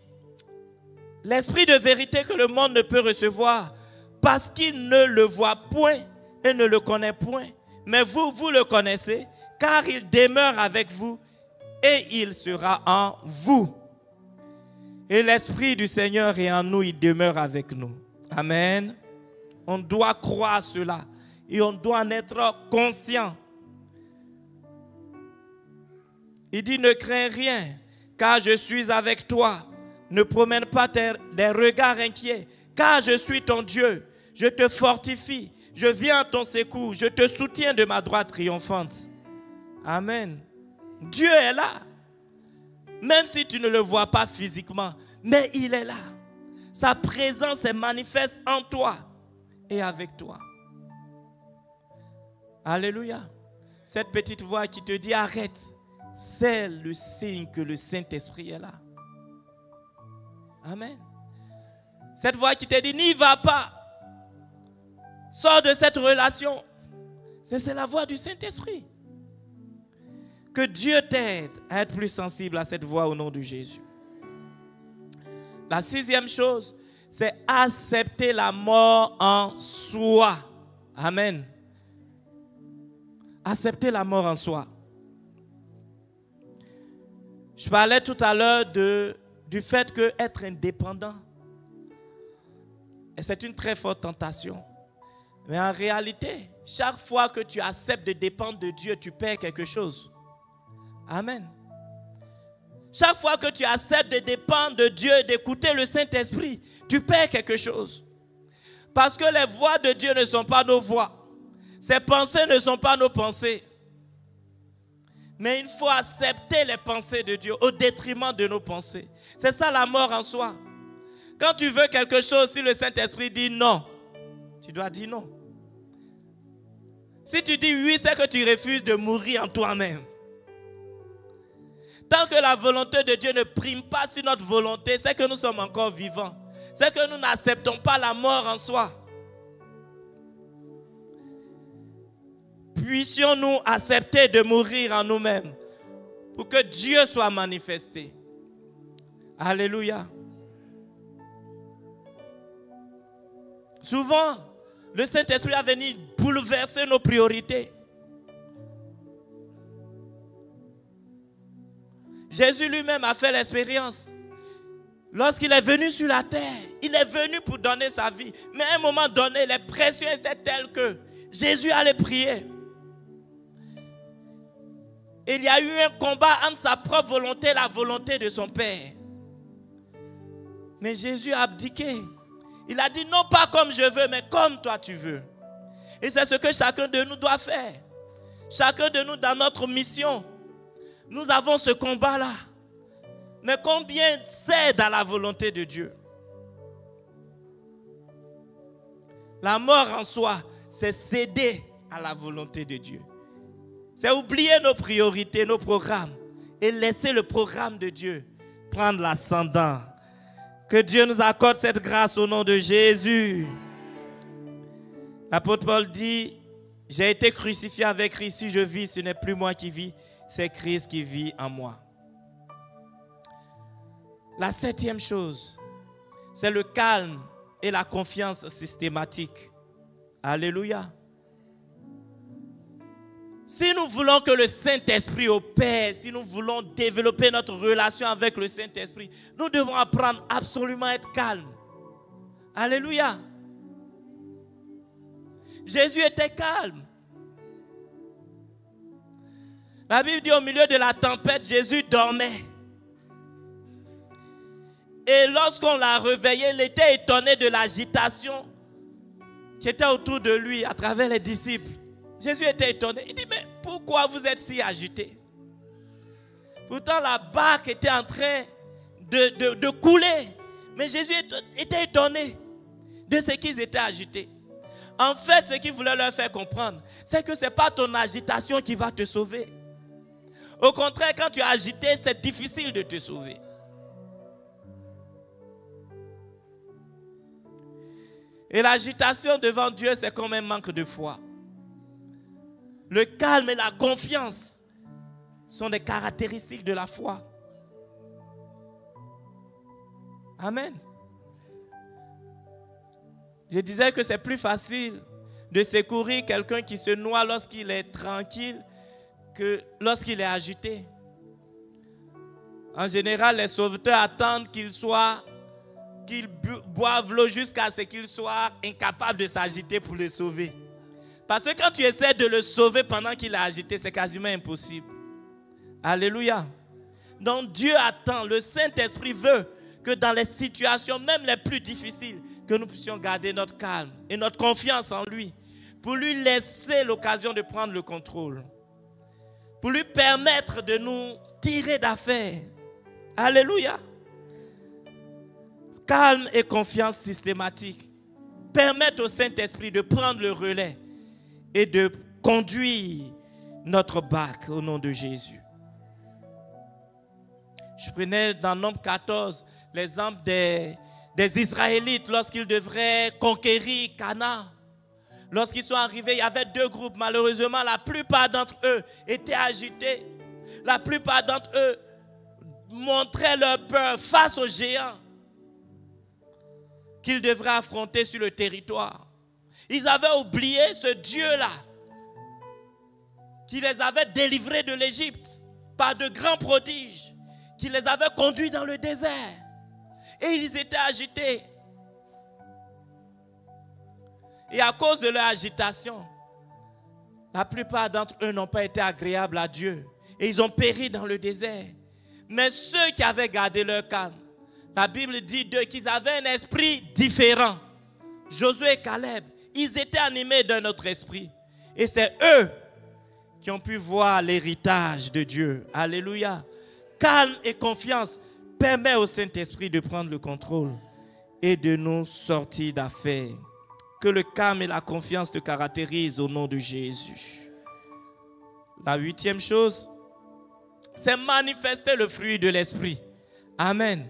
l'Esprit de vérité que le monde ne peut recevoir parce qu'il ne le voit point et ne le connaît point. Mais vous, vous le connaissez, car il demeure avec vous et il sera en vous. Et l'Esprit du Seigneur est en nous, il demeure avec nous. Amen. On doit croire cela et on doit en être conscient. Il dit, ne crains rien, car je suis avec toi. Ne promène pas des regards inquiets, car je suis ton Dieu. Je te fortifie, je viens à ton secours, je te soutiens de ma droite triomphante. Amen. Dieu est là, même si tu ne le vois pas physiquement, mais il est là. Sa présence est manifeste en toi et avec toi. Alléluia. Cette petite voix qui te dit arrête, c'est le signe que le Saint-Esprit est là. Amen. Cette voix qui te dit n'y va pas, sors de cette relation, c'est la voix du Saint-Esprit. Que Dieu t'aide à être plus sensible à cette voix au nom de Jésus. La sixième chose, c'est accepter la mort en soi. Amen. Accepter la mort en soi. Je parlais tout à l'heure du fait qu'être indépendant, c'est une très forte tentation. Mais en réalité, chaque fois que tu acceptes de dépendre de Dieu, tu perds quelque chose. Amen. Chaque fois que tu acceptes de dépendre de Dieu, d'écouter le Saint-Esprit, tu perds quelque chose. Parce que les voix de Dieu ne sont pas nos voix. Ses pensées ne sont pas nos pensées. Mais il faut accepter les pensées de Dieu au détriment de nos pensées. C'est ça la mort en soi. Quand tu veux quelque chose, si le Saint-Esprit dit non, tu dois dire non. Si tu dis oui, c'est que tu refuses de mourir en toi-même. Tant que la volonté de Dieu ne prime pas sur notre volonté, c'est que nous sommes encore vivants. C'est que nous n'acceptons pas la mort en soi. Puissions-nous accepter de mourir en nous-mêmes pour que Dieu soit manifesté. Alléluia. Souvent, le Saint-Esprit a venu bouleverser nos priorités. Jésus lui-même a fait l'expérience. Lorsqu'il est venu sur la terre, il est venu pour donner sa vie. Mais à un moment donné, les pressions étaient telles que Jésus allait prier. Il y a eu un combat entre sa propre volonté et la volonté de son Père. Mais Jésus a abdiqué. Il a dit non pas comme je veux, mais comme toi tu veux. Et c'est ce que chacun de nous doit faire. Chacun de nous dans notre mission. Nous avons ce combat-là. Mais combien c'est dans la volonté de Dieu? La mort en soi, c'est céder à la volonté de Dieu. C'est oublier nos priorités, nos programmes et laisser le programme de Dieu prendre l'ascendant. Que Dieu nous accorde cette grâce au nom de Jésus. L'apôtre Paul dit, j'ai été crucifié avec Christ, si je vis, ce n'est plus moi qui vis, c'est Christ qui vit en moi. La septième chose, c'est le calme et la confiance systématique. Alléluia. Si nous voulons que le Saint-Esprit opère, si nous voulons développer notre relation avec le Saint-Esprit, nous devons apprendre absolument à être calme. Alléluia. Jésus était calme. La Bible dit au milieu de la tempête, Jésus dormait. Et lorsqu'on l'a réveillé, il était étonné de l'agitation qui était autour de lui à travers les disciples. Jésus était étonné. Il dit, mais pourquoi vous êtes si agité? Pourtant, la barque était en train de couler. Mais Jésus était étonné de ce qu'ils étaient agités. En fait, ce qu'il voulait leur faire comprendre, c'est que ce n'est pas ton agitation qui va te sauver. Au contraire, quand tu es agité, c'est difficile de te sauver. Et l'agitation devant Dieu, c'est comme un manque de foi. Le calme et la confiance sont des caractéristiques de la foi. Amen. Je disais que c'est plus facile de secourir quelqu'un qui se noie lorsqu'il est tranquille que lorsqu'il est agité. En général, les sauveteurs attendent qu'ils boivent l'eau jusqu'à ce qu'ils soient incapables de s'agiter pour le sauver. Parce que quand tu essaies de le sauver pendant qu'il est agité, c'est quasiment impossible. Alléluia. Donc Dieu attend, le Saint-Esprit veut que dans les situations même les plus difficiles, que nous puissions garder notre calme et notre confiance en lui, pour lui laisser l'occasion de prendre le contrôle, pour lui permettre de nous tirer d'affaire. Alléluia. Calme et confiance systématique permettent au Saint-Esprit de prendre le relais et de conduire notre barque au nom de Jésus. Je prenais dans Nombre 14 l'exemple des Israélites lorsqu'ils devraient conquérir Canaan. Lorsqu'ils sont arrivés, il y avait deux groupes. Malheureusement, la plupart d'entre eux étaient agités. La plupart d'entre eux montraient leur peur face aux géants qu'ils devraient affronter sur le territoire. Ils avaient oublié ce Dieu-là qui les avait délivrés de l'Égypte par de grands prodiges, qui les avait conduits dans le désert. Et ils étaient agités. Et à cause de leur agitation, la plupart d'entre eux n'ont pas été agréables à Dieu. Et ils ont péri dans le désert. Mais ceux qui avaient gardé leur calme, la Bible dit d'eux qu'ils avaient un esprit différent. Josué et Caleb, ils étaient animés d'un autre esprit. Et c'est eux qui ont pu voir l'héritage de Dieu. Alléluia. Calme et confiance permet au Saint-Esprit de prendre le contrôle et de nous sortir d'affaires. Que le calme et la confiance te caractérisent au nom de Jésus. La 8e chose, c'est manifester le fruit de l'Esprit. Amen.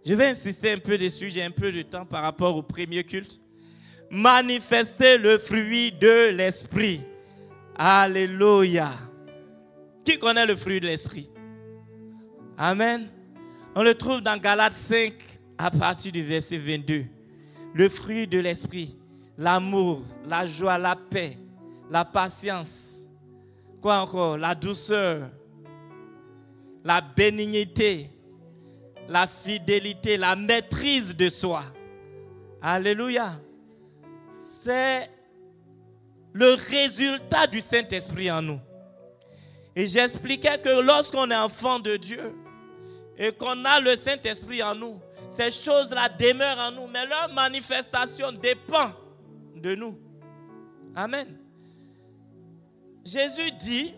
Je vais insister un peu dessus, j'ai un peu de temps par rapport au premier culte. Manifester le fruit de l'Esprit. Alléluia. Qui connaît le fruit de l'Esprit? Amen. On le trouve dans Galates 5 à partir du verset 22. Le fruit de l'Esprit. L'amour, la joie, la paix, la patience. Quoi encore? La douceur, la bénignité, la fidélité, la maîtrise de soi. Alléluia. C'est le résultat du Saint-Esprit en nous. Et j'expliquais que lorsqu'on est enfant de Dieu et qu'on a le Saint-Esprit en nous, ces choses-là demeurent en nous, mais leur manifestation dépend de nous. Amen. Jésus dit,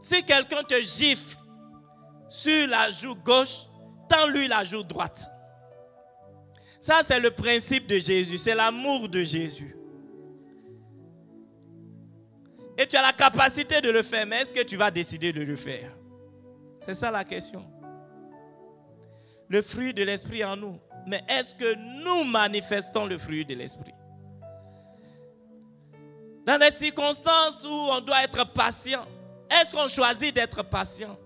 si quelqu'un te gifle sur la joue gauche, tends-lui la joue droite. Ça, c'est le principe de Jésus, c'est l'amour de Jésus. Et tu as la capacité de le faire, mais est-ce que tu vas décider de le faire? C'est ça la question. Le fruit de l'Esprit en nous. Mais est-ce que nous manifestons le fruit de l'Esprit? Dans les circonstances où on doit être patient, est-ce qu'on choisit d'être patient?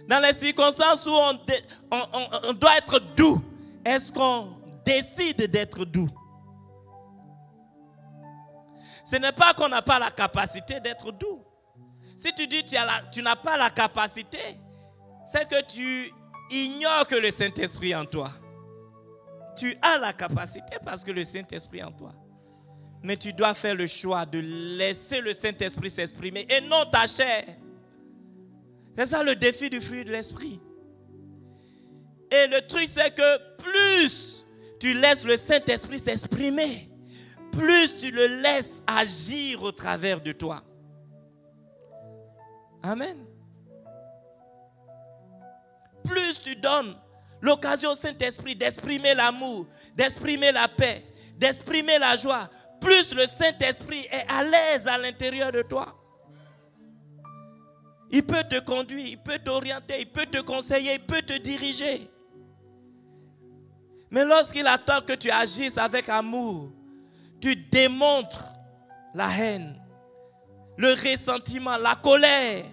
Dans les circonstances où on doit être doux, est-ce qu'on décide d'être doux? Ce n'est pas qu'on n'a pas la capacité d'être doux. Si tu dis que tu n'as pas la capacité, c'est que tu ignores que le Saint-Esprit est en toi. Tu as la capacité parce que le Saint-Esprit est en toi. Mais tu dois faire le choix de laisser le Saint-Esprit s'exprimer et non ta chair. C'est ça le défi du fruit de l'Esprit. Et le truc, c'est que plus tu laisses le Saint-Esprit s'exprimer, plus tu le laisses agir au travers de toi. Amen. Plus tu donnes l'occasion au Saint-Esprit d'exprimer l'amour, d'exprimer la paix, d'exprimer la joie, plus le Saint-Esprit est à l'aise à l'intérieur de toi. Il peut te conduire, il peut t'orienter, il peut te conseiller, il peut te diriger. Mais lorsqu'il attend que tu agisses avec amour, tu démontres la haine, le ressentiment, la colère.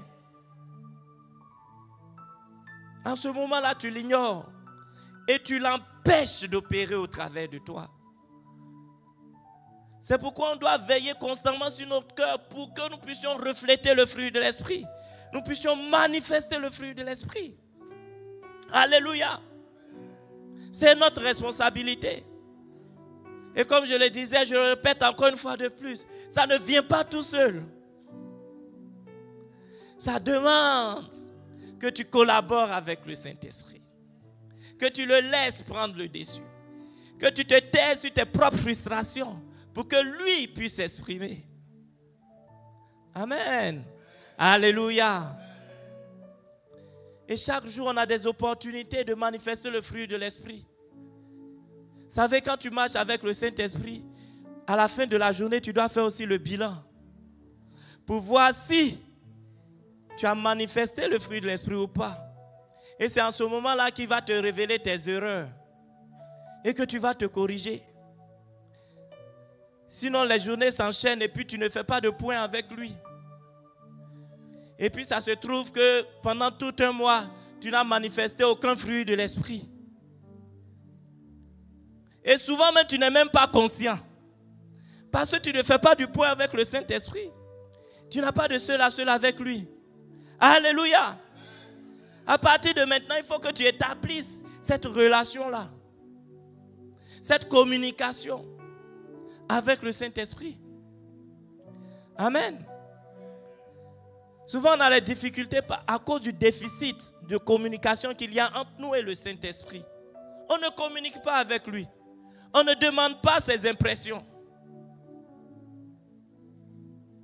En ce moment-là, tu l'ignores et tu l'empêches d'opérer au travers de toi. C'est pourquoi on doit veiller constamment sur notre cœur pour que nous puissions refléter le fruit de l'esprit. Nous puissions manifester le fruit de l'esprit. Alléluia. C'est notre responsabilité. Et comme je le disais, je le répète encore une fois de plus, ça ne vient pas tout seul. Ça demande que tu collabores avec le Saint-Esprit. Que tu le laisses prendre le dessus. Que tu te taises sur tes propres frustrations pour que lui puisse s'exprimer. Amen. Alléluia. Et chaque jour, on a des opportunités de manifester le fruit de l'Esprit. Vous savez, quand tu marches avec le Saint-Esprit, à la fin de la journée, tu dois faire aussi le bilan. Pour voir si tu as manifesté le fruit de l'Esprit ou pas. Et c'est en ce moment-là qu'il va te révéler tes erreurs. Et que tu vas te corriger. Sinon, les journées s'enchaînent et puis tu ne fais pas de point avec lui. Et puis ça se trouve que pendant tout un mois, tu n'as manifesté aucun fruit de l'esprit. Et souvent même, tu n'es même pas conscient. Parce que tu ne fais pas du point avec le Saint-Esprit. Tu n'as pas de seul à seul avec lui. Alléluia. À partir de maintenant, il faut que tu établisses cette relation-là. Cette communication avec le Saint-Esprit. Amen. Souvent, on a des difficultés à cause du déficit de communication qu'il y a entre nous et le Saint-Esprit. On ne communique pas avec lui. On ne demande pas ses impressions.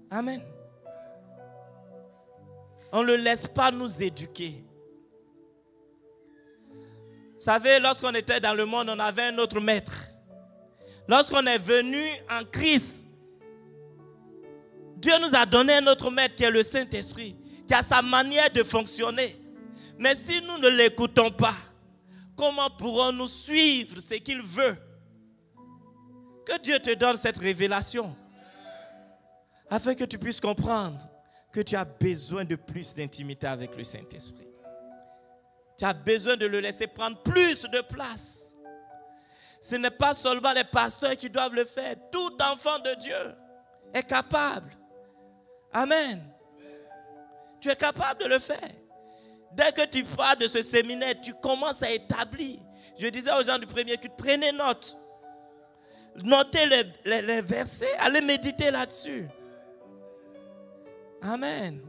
Amen. On ne le laisse pas nous éduquer. Vous savez, lorsqu'on était dans le monde, on avait un autre maître. Lorsqu'on est venu en Christ, Dieu nous a donné un autre maître qui est le Saint-Esprit, qui a sa manière de fonctionner. Mais si nous ne l'écoutons pas, comment pourrons-nous suivre ce qu'il veut? Que Dieu te donne cette révélation, afin que tu puisses comprendre que tu as besoin de plus d'intimité avec le Saint-Esprit. Tu as besoin de le laisser prendre plus de place. Ce n'est pas seulement les pasteurs qui doivent le faire. Tout enfant de Dieu est capable. Amen. Tu es capable de le faire. Dès que tu pars de ce séminaire, tu commences à établir. Je disais aux gens du premier culte, prenez note. Notez les versets, allez méditer là-dessus. Amen.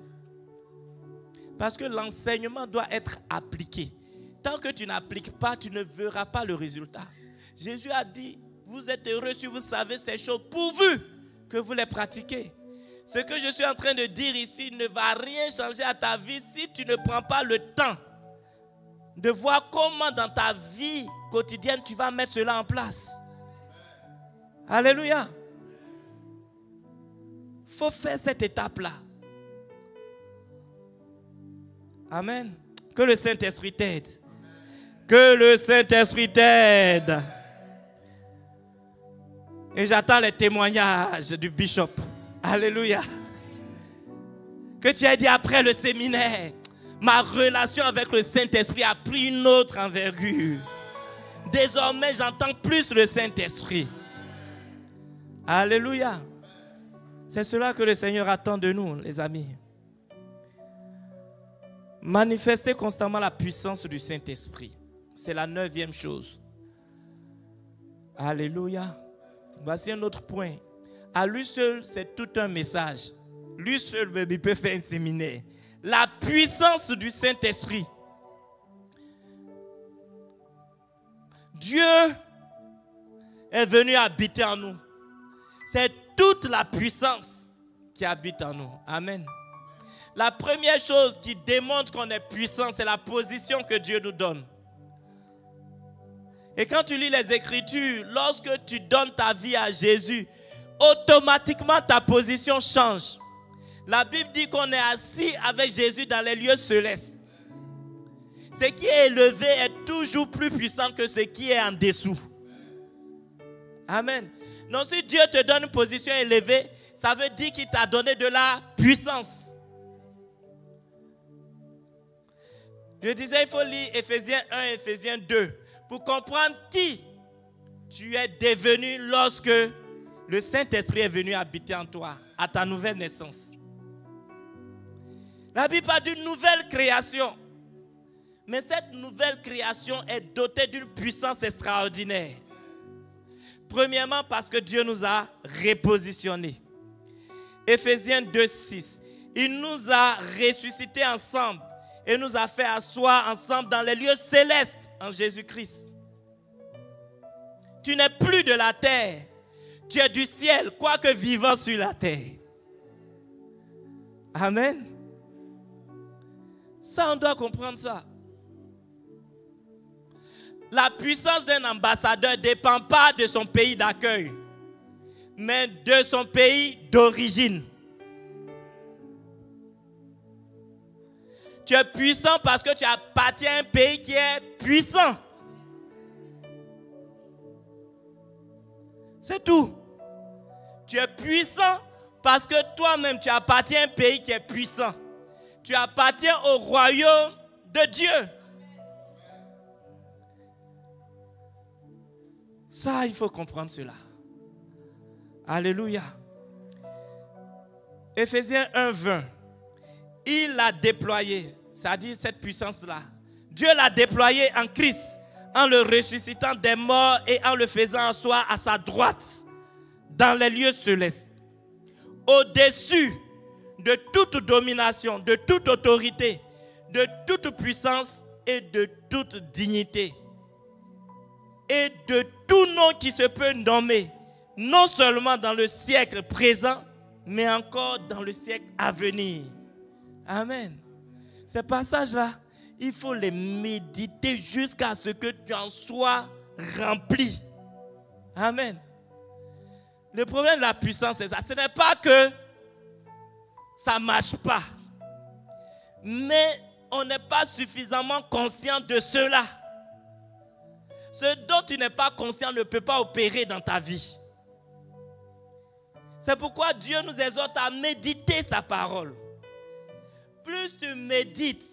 Parce que l'enseignement doit être appliqué. Tant que tu n'appliques pas, tu ne verras pas le résultat. Jésus a dit, vous êtes heureux si vous savez ces choses, pourvu que vous les pratiquez. Ce que je suis en train de dire ici ne va rien changer à ta vie si tu ne prends pas le temps de voir comment dans ta vie quotidienne tu vas mettre cela en place. Alléluia. Il faut faire cette étape-là. Amen. Que le Saint-Esprit t'aide. Que le Saint-Esprit t'aide. Et j'attends les témoignages du bishop. Alléluia. Que tu aies dit après le séminaire, ma relation avec le Saint-Esprit a pris une autre envergure. Désormais, j'entends plus le Saint-Esprit. Alléluia. C'est cela que le Seigneur attend de nous, les amis. Manifester constamment la puissance du Saint-Esprit. C'est la 9e chose. Alléluia. Voici un autre point. À lui seul, c'est tout un message. Lui seul, il peut faire un séminaire. La puissance du Saint-Esprit. Dieu est venu habiter en nous. C'est toute la puissance qui habite en nous. Amen. La première chose qui démontre qu'on est puissant, c'est la position que Dieu nous donne. Et quand tu lis les Écritures, lorsque tu donnes ta vie à Jésus, automatiquement ta position change. La Bible dit qu'on est assis avec Jésus dans les lieux célestes. Ce qui est élevé est toujours plus puissant que ce qui est en dessous. Amen. Donc si Dieu te donne une position élevée, ça veut dire qu'il t'a donné de la puissance. Je disais, il faut lire Éphésiens 1 et Éphésiens 2 pour comprendre qui tu es devenu lorsque le Saint-Esprit est venu habiter en toi, à ta nouvelle naissance. La Bible parle d'une nouvelle création. Mais cette nouvelle création est dotée d'une puissance extraordinaire. Premièrement, parce que Dieu nous a repositionnés. Éphésiens 2, 6. Il nous a ressuscités ensemble et nous a fait asseoir ensemble dans les lieux célestes en Jésus-Christ. Tu n'es plus de la terre, tu es du ciel, quoique vivant sur la terre. Amen. Ça, on doit comprendre ça. La puissance d'un ambassadeur ne dépend pas de son pays d'accueil, mais de son pays d'origine. Tu es puissant parce que tu appartiens à un pays qui est puissant. C'est tout. Tu es puissant parce que toi-même tu appartiens à un pays qui est puissant. Tu appartiens au royaume de Dieu. Ça, il faut comprendre cela. Alléluia. Éphésiens 1, 20. Il l'a déployé, c'est-à-dire cette puissance-là. Dieu l'a déployé en Christ, en le ressuscitant des morts et en le faisant asseoir à sa droite, dans les lieux célestes, au-dessus de toute domination, de toute autorité, de toute puissance et de toute dignité. Et de tout nom qui se peut nommer, non seulement dans le siècle présent, mais encore dans le siècle à venir. Amen. Ces passages-là, il faut les méditer jusqu'à ce que tu en sois rempli. Amen. Le problème de la puissance, c'est ça. Ce n'est pas que ça ne marche pas, mais on n'est pas suffisamment conscient de cela. Ce dont tu n'es pas conscient ne peut pas opérer dans ta vie. C'est pourquoi Dieu nous exhorte à méditer sa parole. Plus tu médites,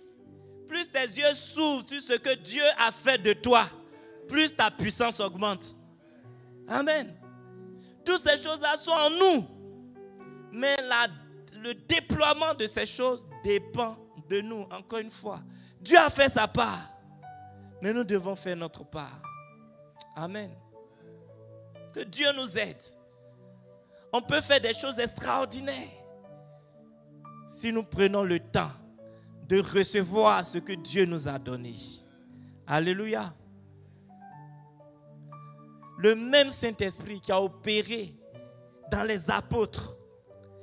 plus tes yeux s'ouvrent sur ce que Dieu a fait de toi, plus ta puissance augmente. Amen. Toutes ces choses-là sont en nous. Mais le déploiement de ces choses dépend de nous, encore une fois. Dieu a fait sa part, mais nous devons faire notre part. Amen. Que Dieu nous aide. On peut faire des choses extraordinaires si nous prenons le temps de recevoir ce que Dieu nous a donné. Alléluia. Le même Saint-Esprit qui a opéré dans les apôtres,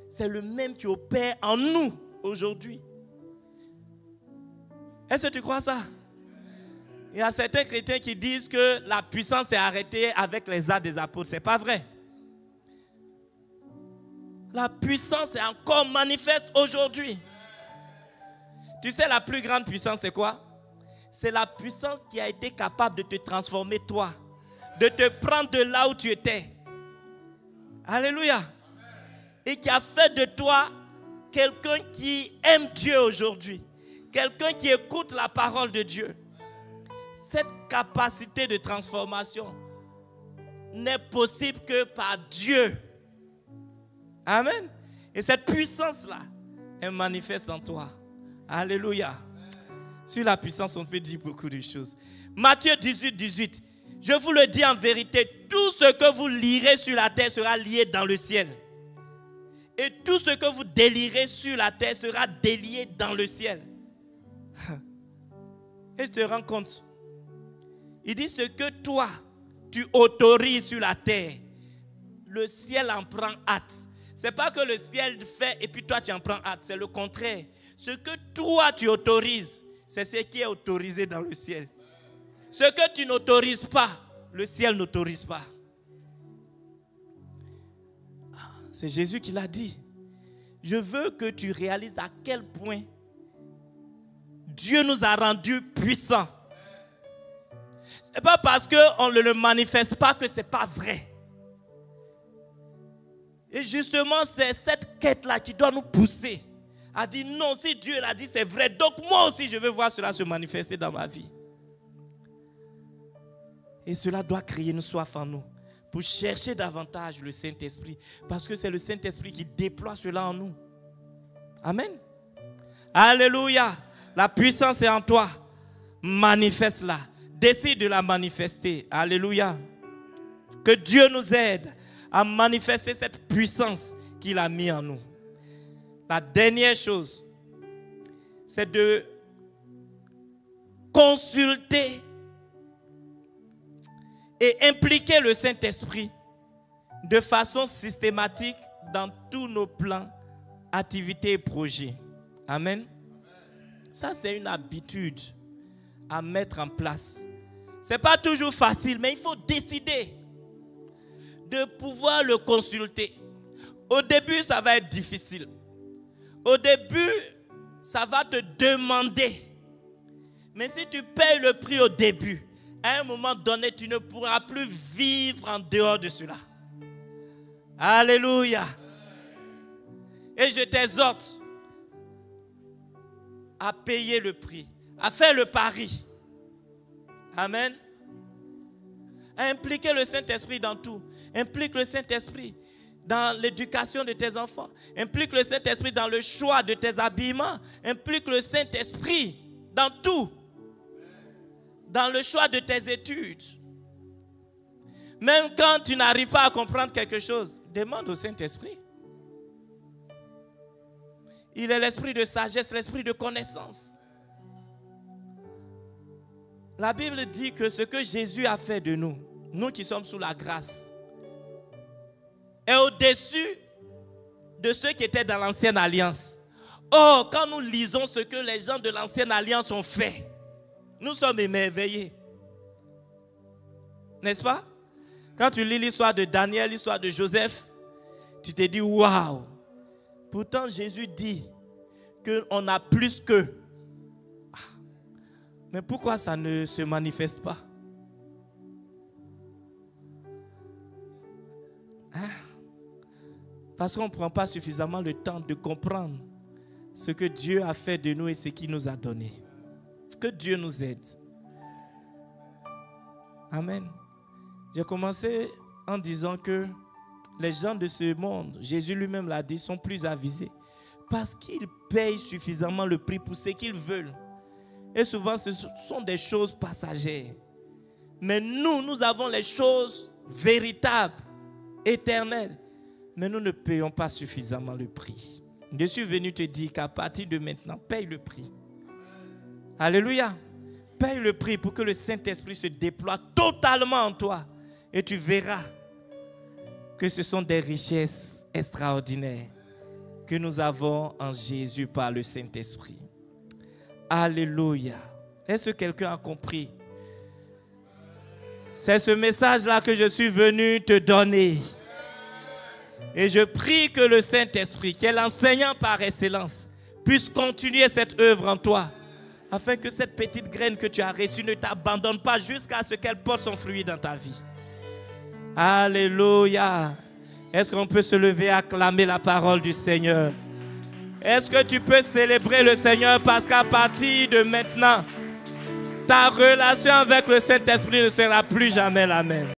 c'est le même qui opère en nous aujourd'hui. Est-ce que tu crois ça? Il y a certains chrétiens qui disent que la puissance est arrêtée avec les actes des apôtres. Ce n'est pas vrai. La puissance est encore manifeste aujourd'hui. Tu sais, la plus grande puissance, c'est quoi? C'est la puissance qui a été capable de te transformer toi, de te prendre de là où tu étais. Alléluia. Et qui a fait de toi quelqu'un qui aime Dieu aujourd'hui. Quelqu'un qui écoute la parole de Dieu. Cette capacité de transformation n'est possible que par Dieu. Amen. Et cette puissance-là, elle manifeste en toi. Alléluia. Sur la puissance, on peut dire beaucoup de choses. Matthieu 18, 18. Je vous le dis en vérité, tout ce que vous lirez sur la terre sera lié dans le ciel. Et tout ce que vous délirez sur la terre sera délié dans le ciel. Et je te rends compte. Il dit ce que toi, tu autorises sur la terre, le ciel en prend hâte. Ce n'est pas que le ciel fait et puis toi tu en prends hâte. C'est le contraire. Ce que toi tu autorises, c'est ce qui est autorisé dans le ciel. Ce que tu n'autorises pas, le ciel n'autorise pas. C'est Jésus qui l'a dit. Je veux que tu réalises à quel point Dieu nous a rendus puissants. Ce n'est pas parce qu'on ne le manifeste pas que ce n'est pas vrai. Et justement, c'est cette quête-là qui doit nous pousser à dire non, si Dieu l'a dit, c'est vrai. Donc moi aussi, je veux voir cela se manifester dans ma vie. Et cela doit créer une soif en nous pour chercher davantage le Saint-Esprit. Parce que c'est le Saint-Esprit qui déploie cela en nous. Amen. Alléluia. La puissance est en toi. Manifeste-la. Décide de la manifester. Alléluia. Que Dieu nous aide à manifester cette puissance qu'il a mis en nous. La dernière chose, c'est de consulter et impliquer le Saint-Esprit de façon systématique dans tous nos plans, activités et projets. Amen. Ça, c'est une habitude à mettre en place. Ce n'est pas toujours facile, mais il faut décider de pouvoir le consulter. Au début, ça va être difficile. Au début, ça va te demander. Mais si tu payes le prix au début, à un moment donné, tu ne pourras plus vivre en dehors de cela. Alléluia. Et je t'exhorte à payer le prix, à faire le pari. Amen. À impliquer le Saint-Esprit dans tout. Implique le Saint-Esprit dans l'éducation de tes enfants. Implique le Saint-Esprit dans le choix de tes habillements. Implique le Saint-Esprit dans tout. Dans le choix de tes études. Même quand tu n'arrives pas à comprendre quelque chose, demande au Saint-Esprit. Il est l'esprit de sagesse, l'esprit de connaissance. La Bible dit que ce que Jésus a fait de nous, nous qui sommes sous la grâce, est au-dessus de ceux qui étaient dans l'ancienne alliance. Or, quand nous lisons ce que les gens de l'ancienne alliance ont fait, nous sommes émerveillés. N'est-ce pas? Quand tu lis l'histoire de Daniel, l'histoire de Joseph, tu te dis waouh. Pourtant, Jésus dit qu'on a plus qu'eux. Mais pourquoi ça ne se manifeste pas? Parce qu'on ne prend pas suffisamment le temps de comprendre ce que Dieu a fait de nous et ce qu'il nous a donné. Que Dieu nous aide. Amen. J'ai commencé en disant que les gens de ce monde, Jésus lui-même l'a dit, sont plus avisés parce qu'ils payent suffisamment le prix pour ce qu'ils veulent. Et souvent, ce sont des choses passagères. Mais nous avons les choses véritables, éternelles. Mais nous ne payons pas suffisamment le prix. Je suis venu te dire qu'à partir de maintenant, paye le prix. Alléluia. Paye le prix pour que le Saint-Esprit se déploie totalement en toi. Et tu verras que ce sont des richesses extraordinaires que nous avons en Jésus par le Saint-Esprit. Alléluia. Est-ce que quelqu'un a compris? C'est ce message-là que je suis venu te donner. Et je prie que le Saint-Esprit, qui est l'enseignant par excellence, puisse continuer cette œuvre en toi, afin que cette petite graine que tu as reçue ne t'abandonne pas jusqu'à ce qu'elle porte son fruit dans ta vie. Alléluia. Est-ce qu'on peut se lever et acclamer la parole du Seigneur? Est-ce que tu peux célébrer le Seigneur parce qu'à partir de maintenant, ta relation avec le Saint-Esprit ne sera plus jamais la même.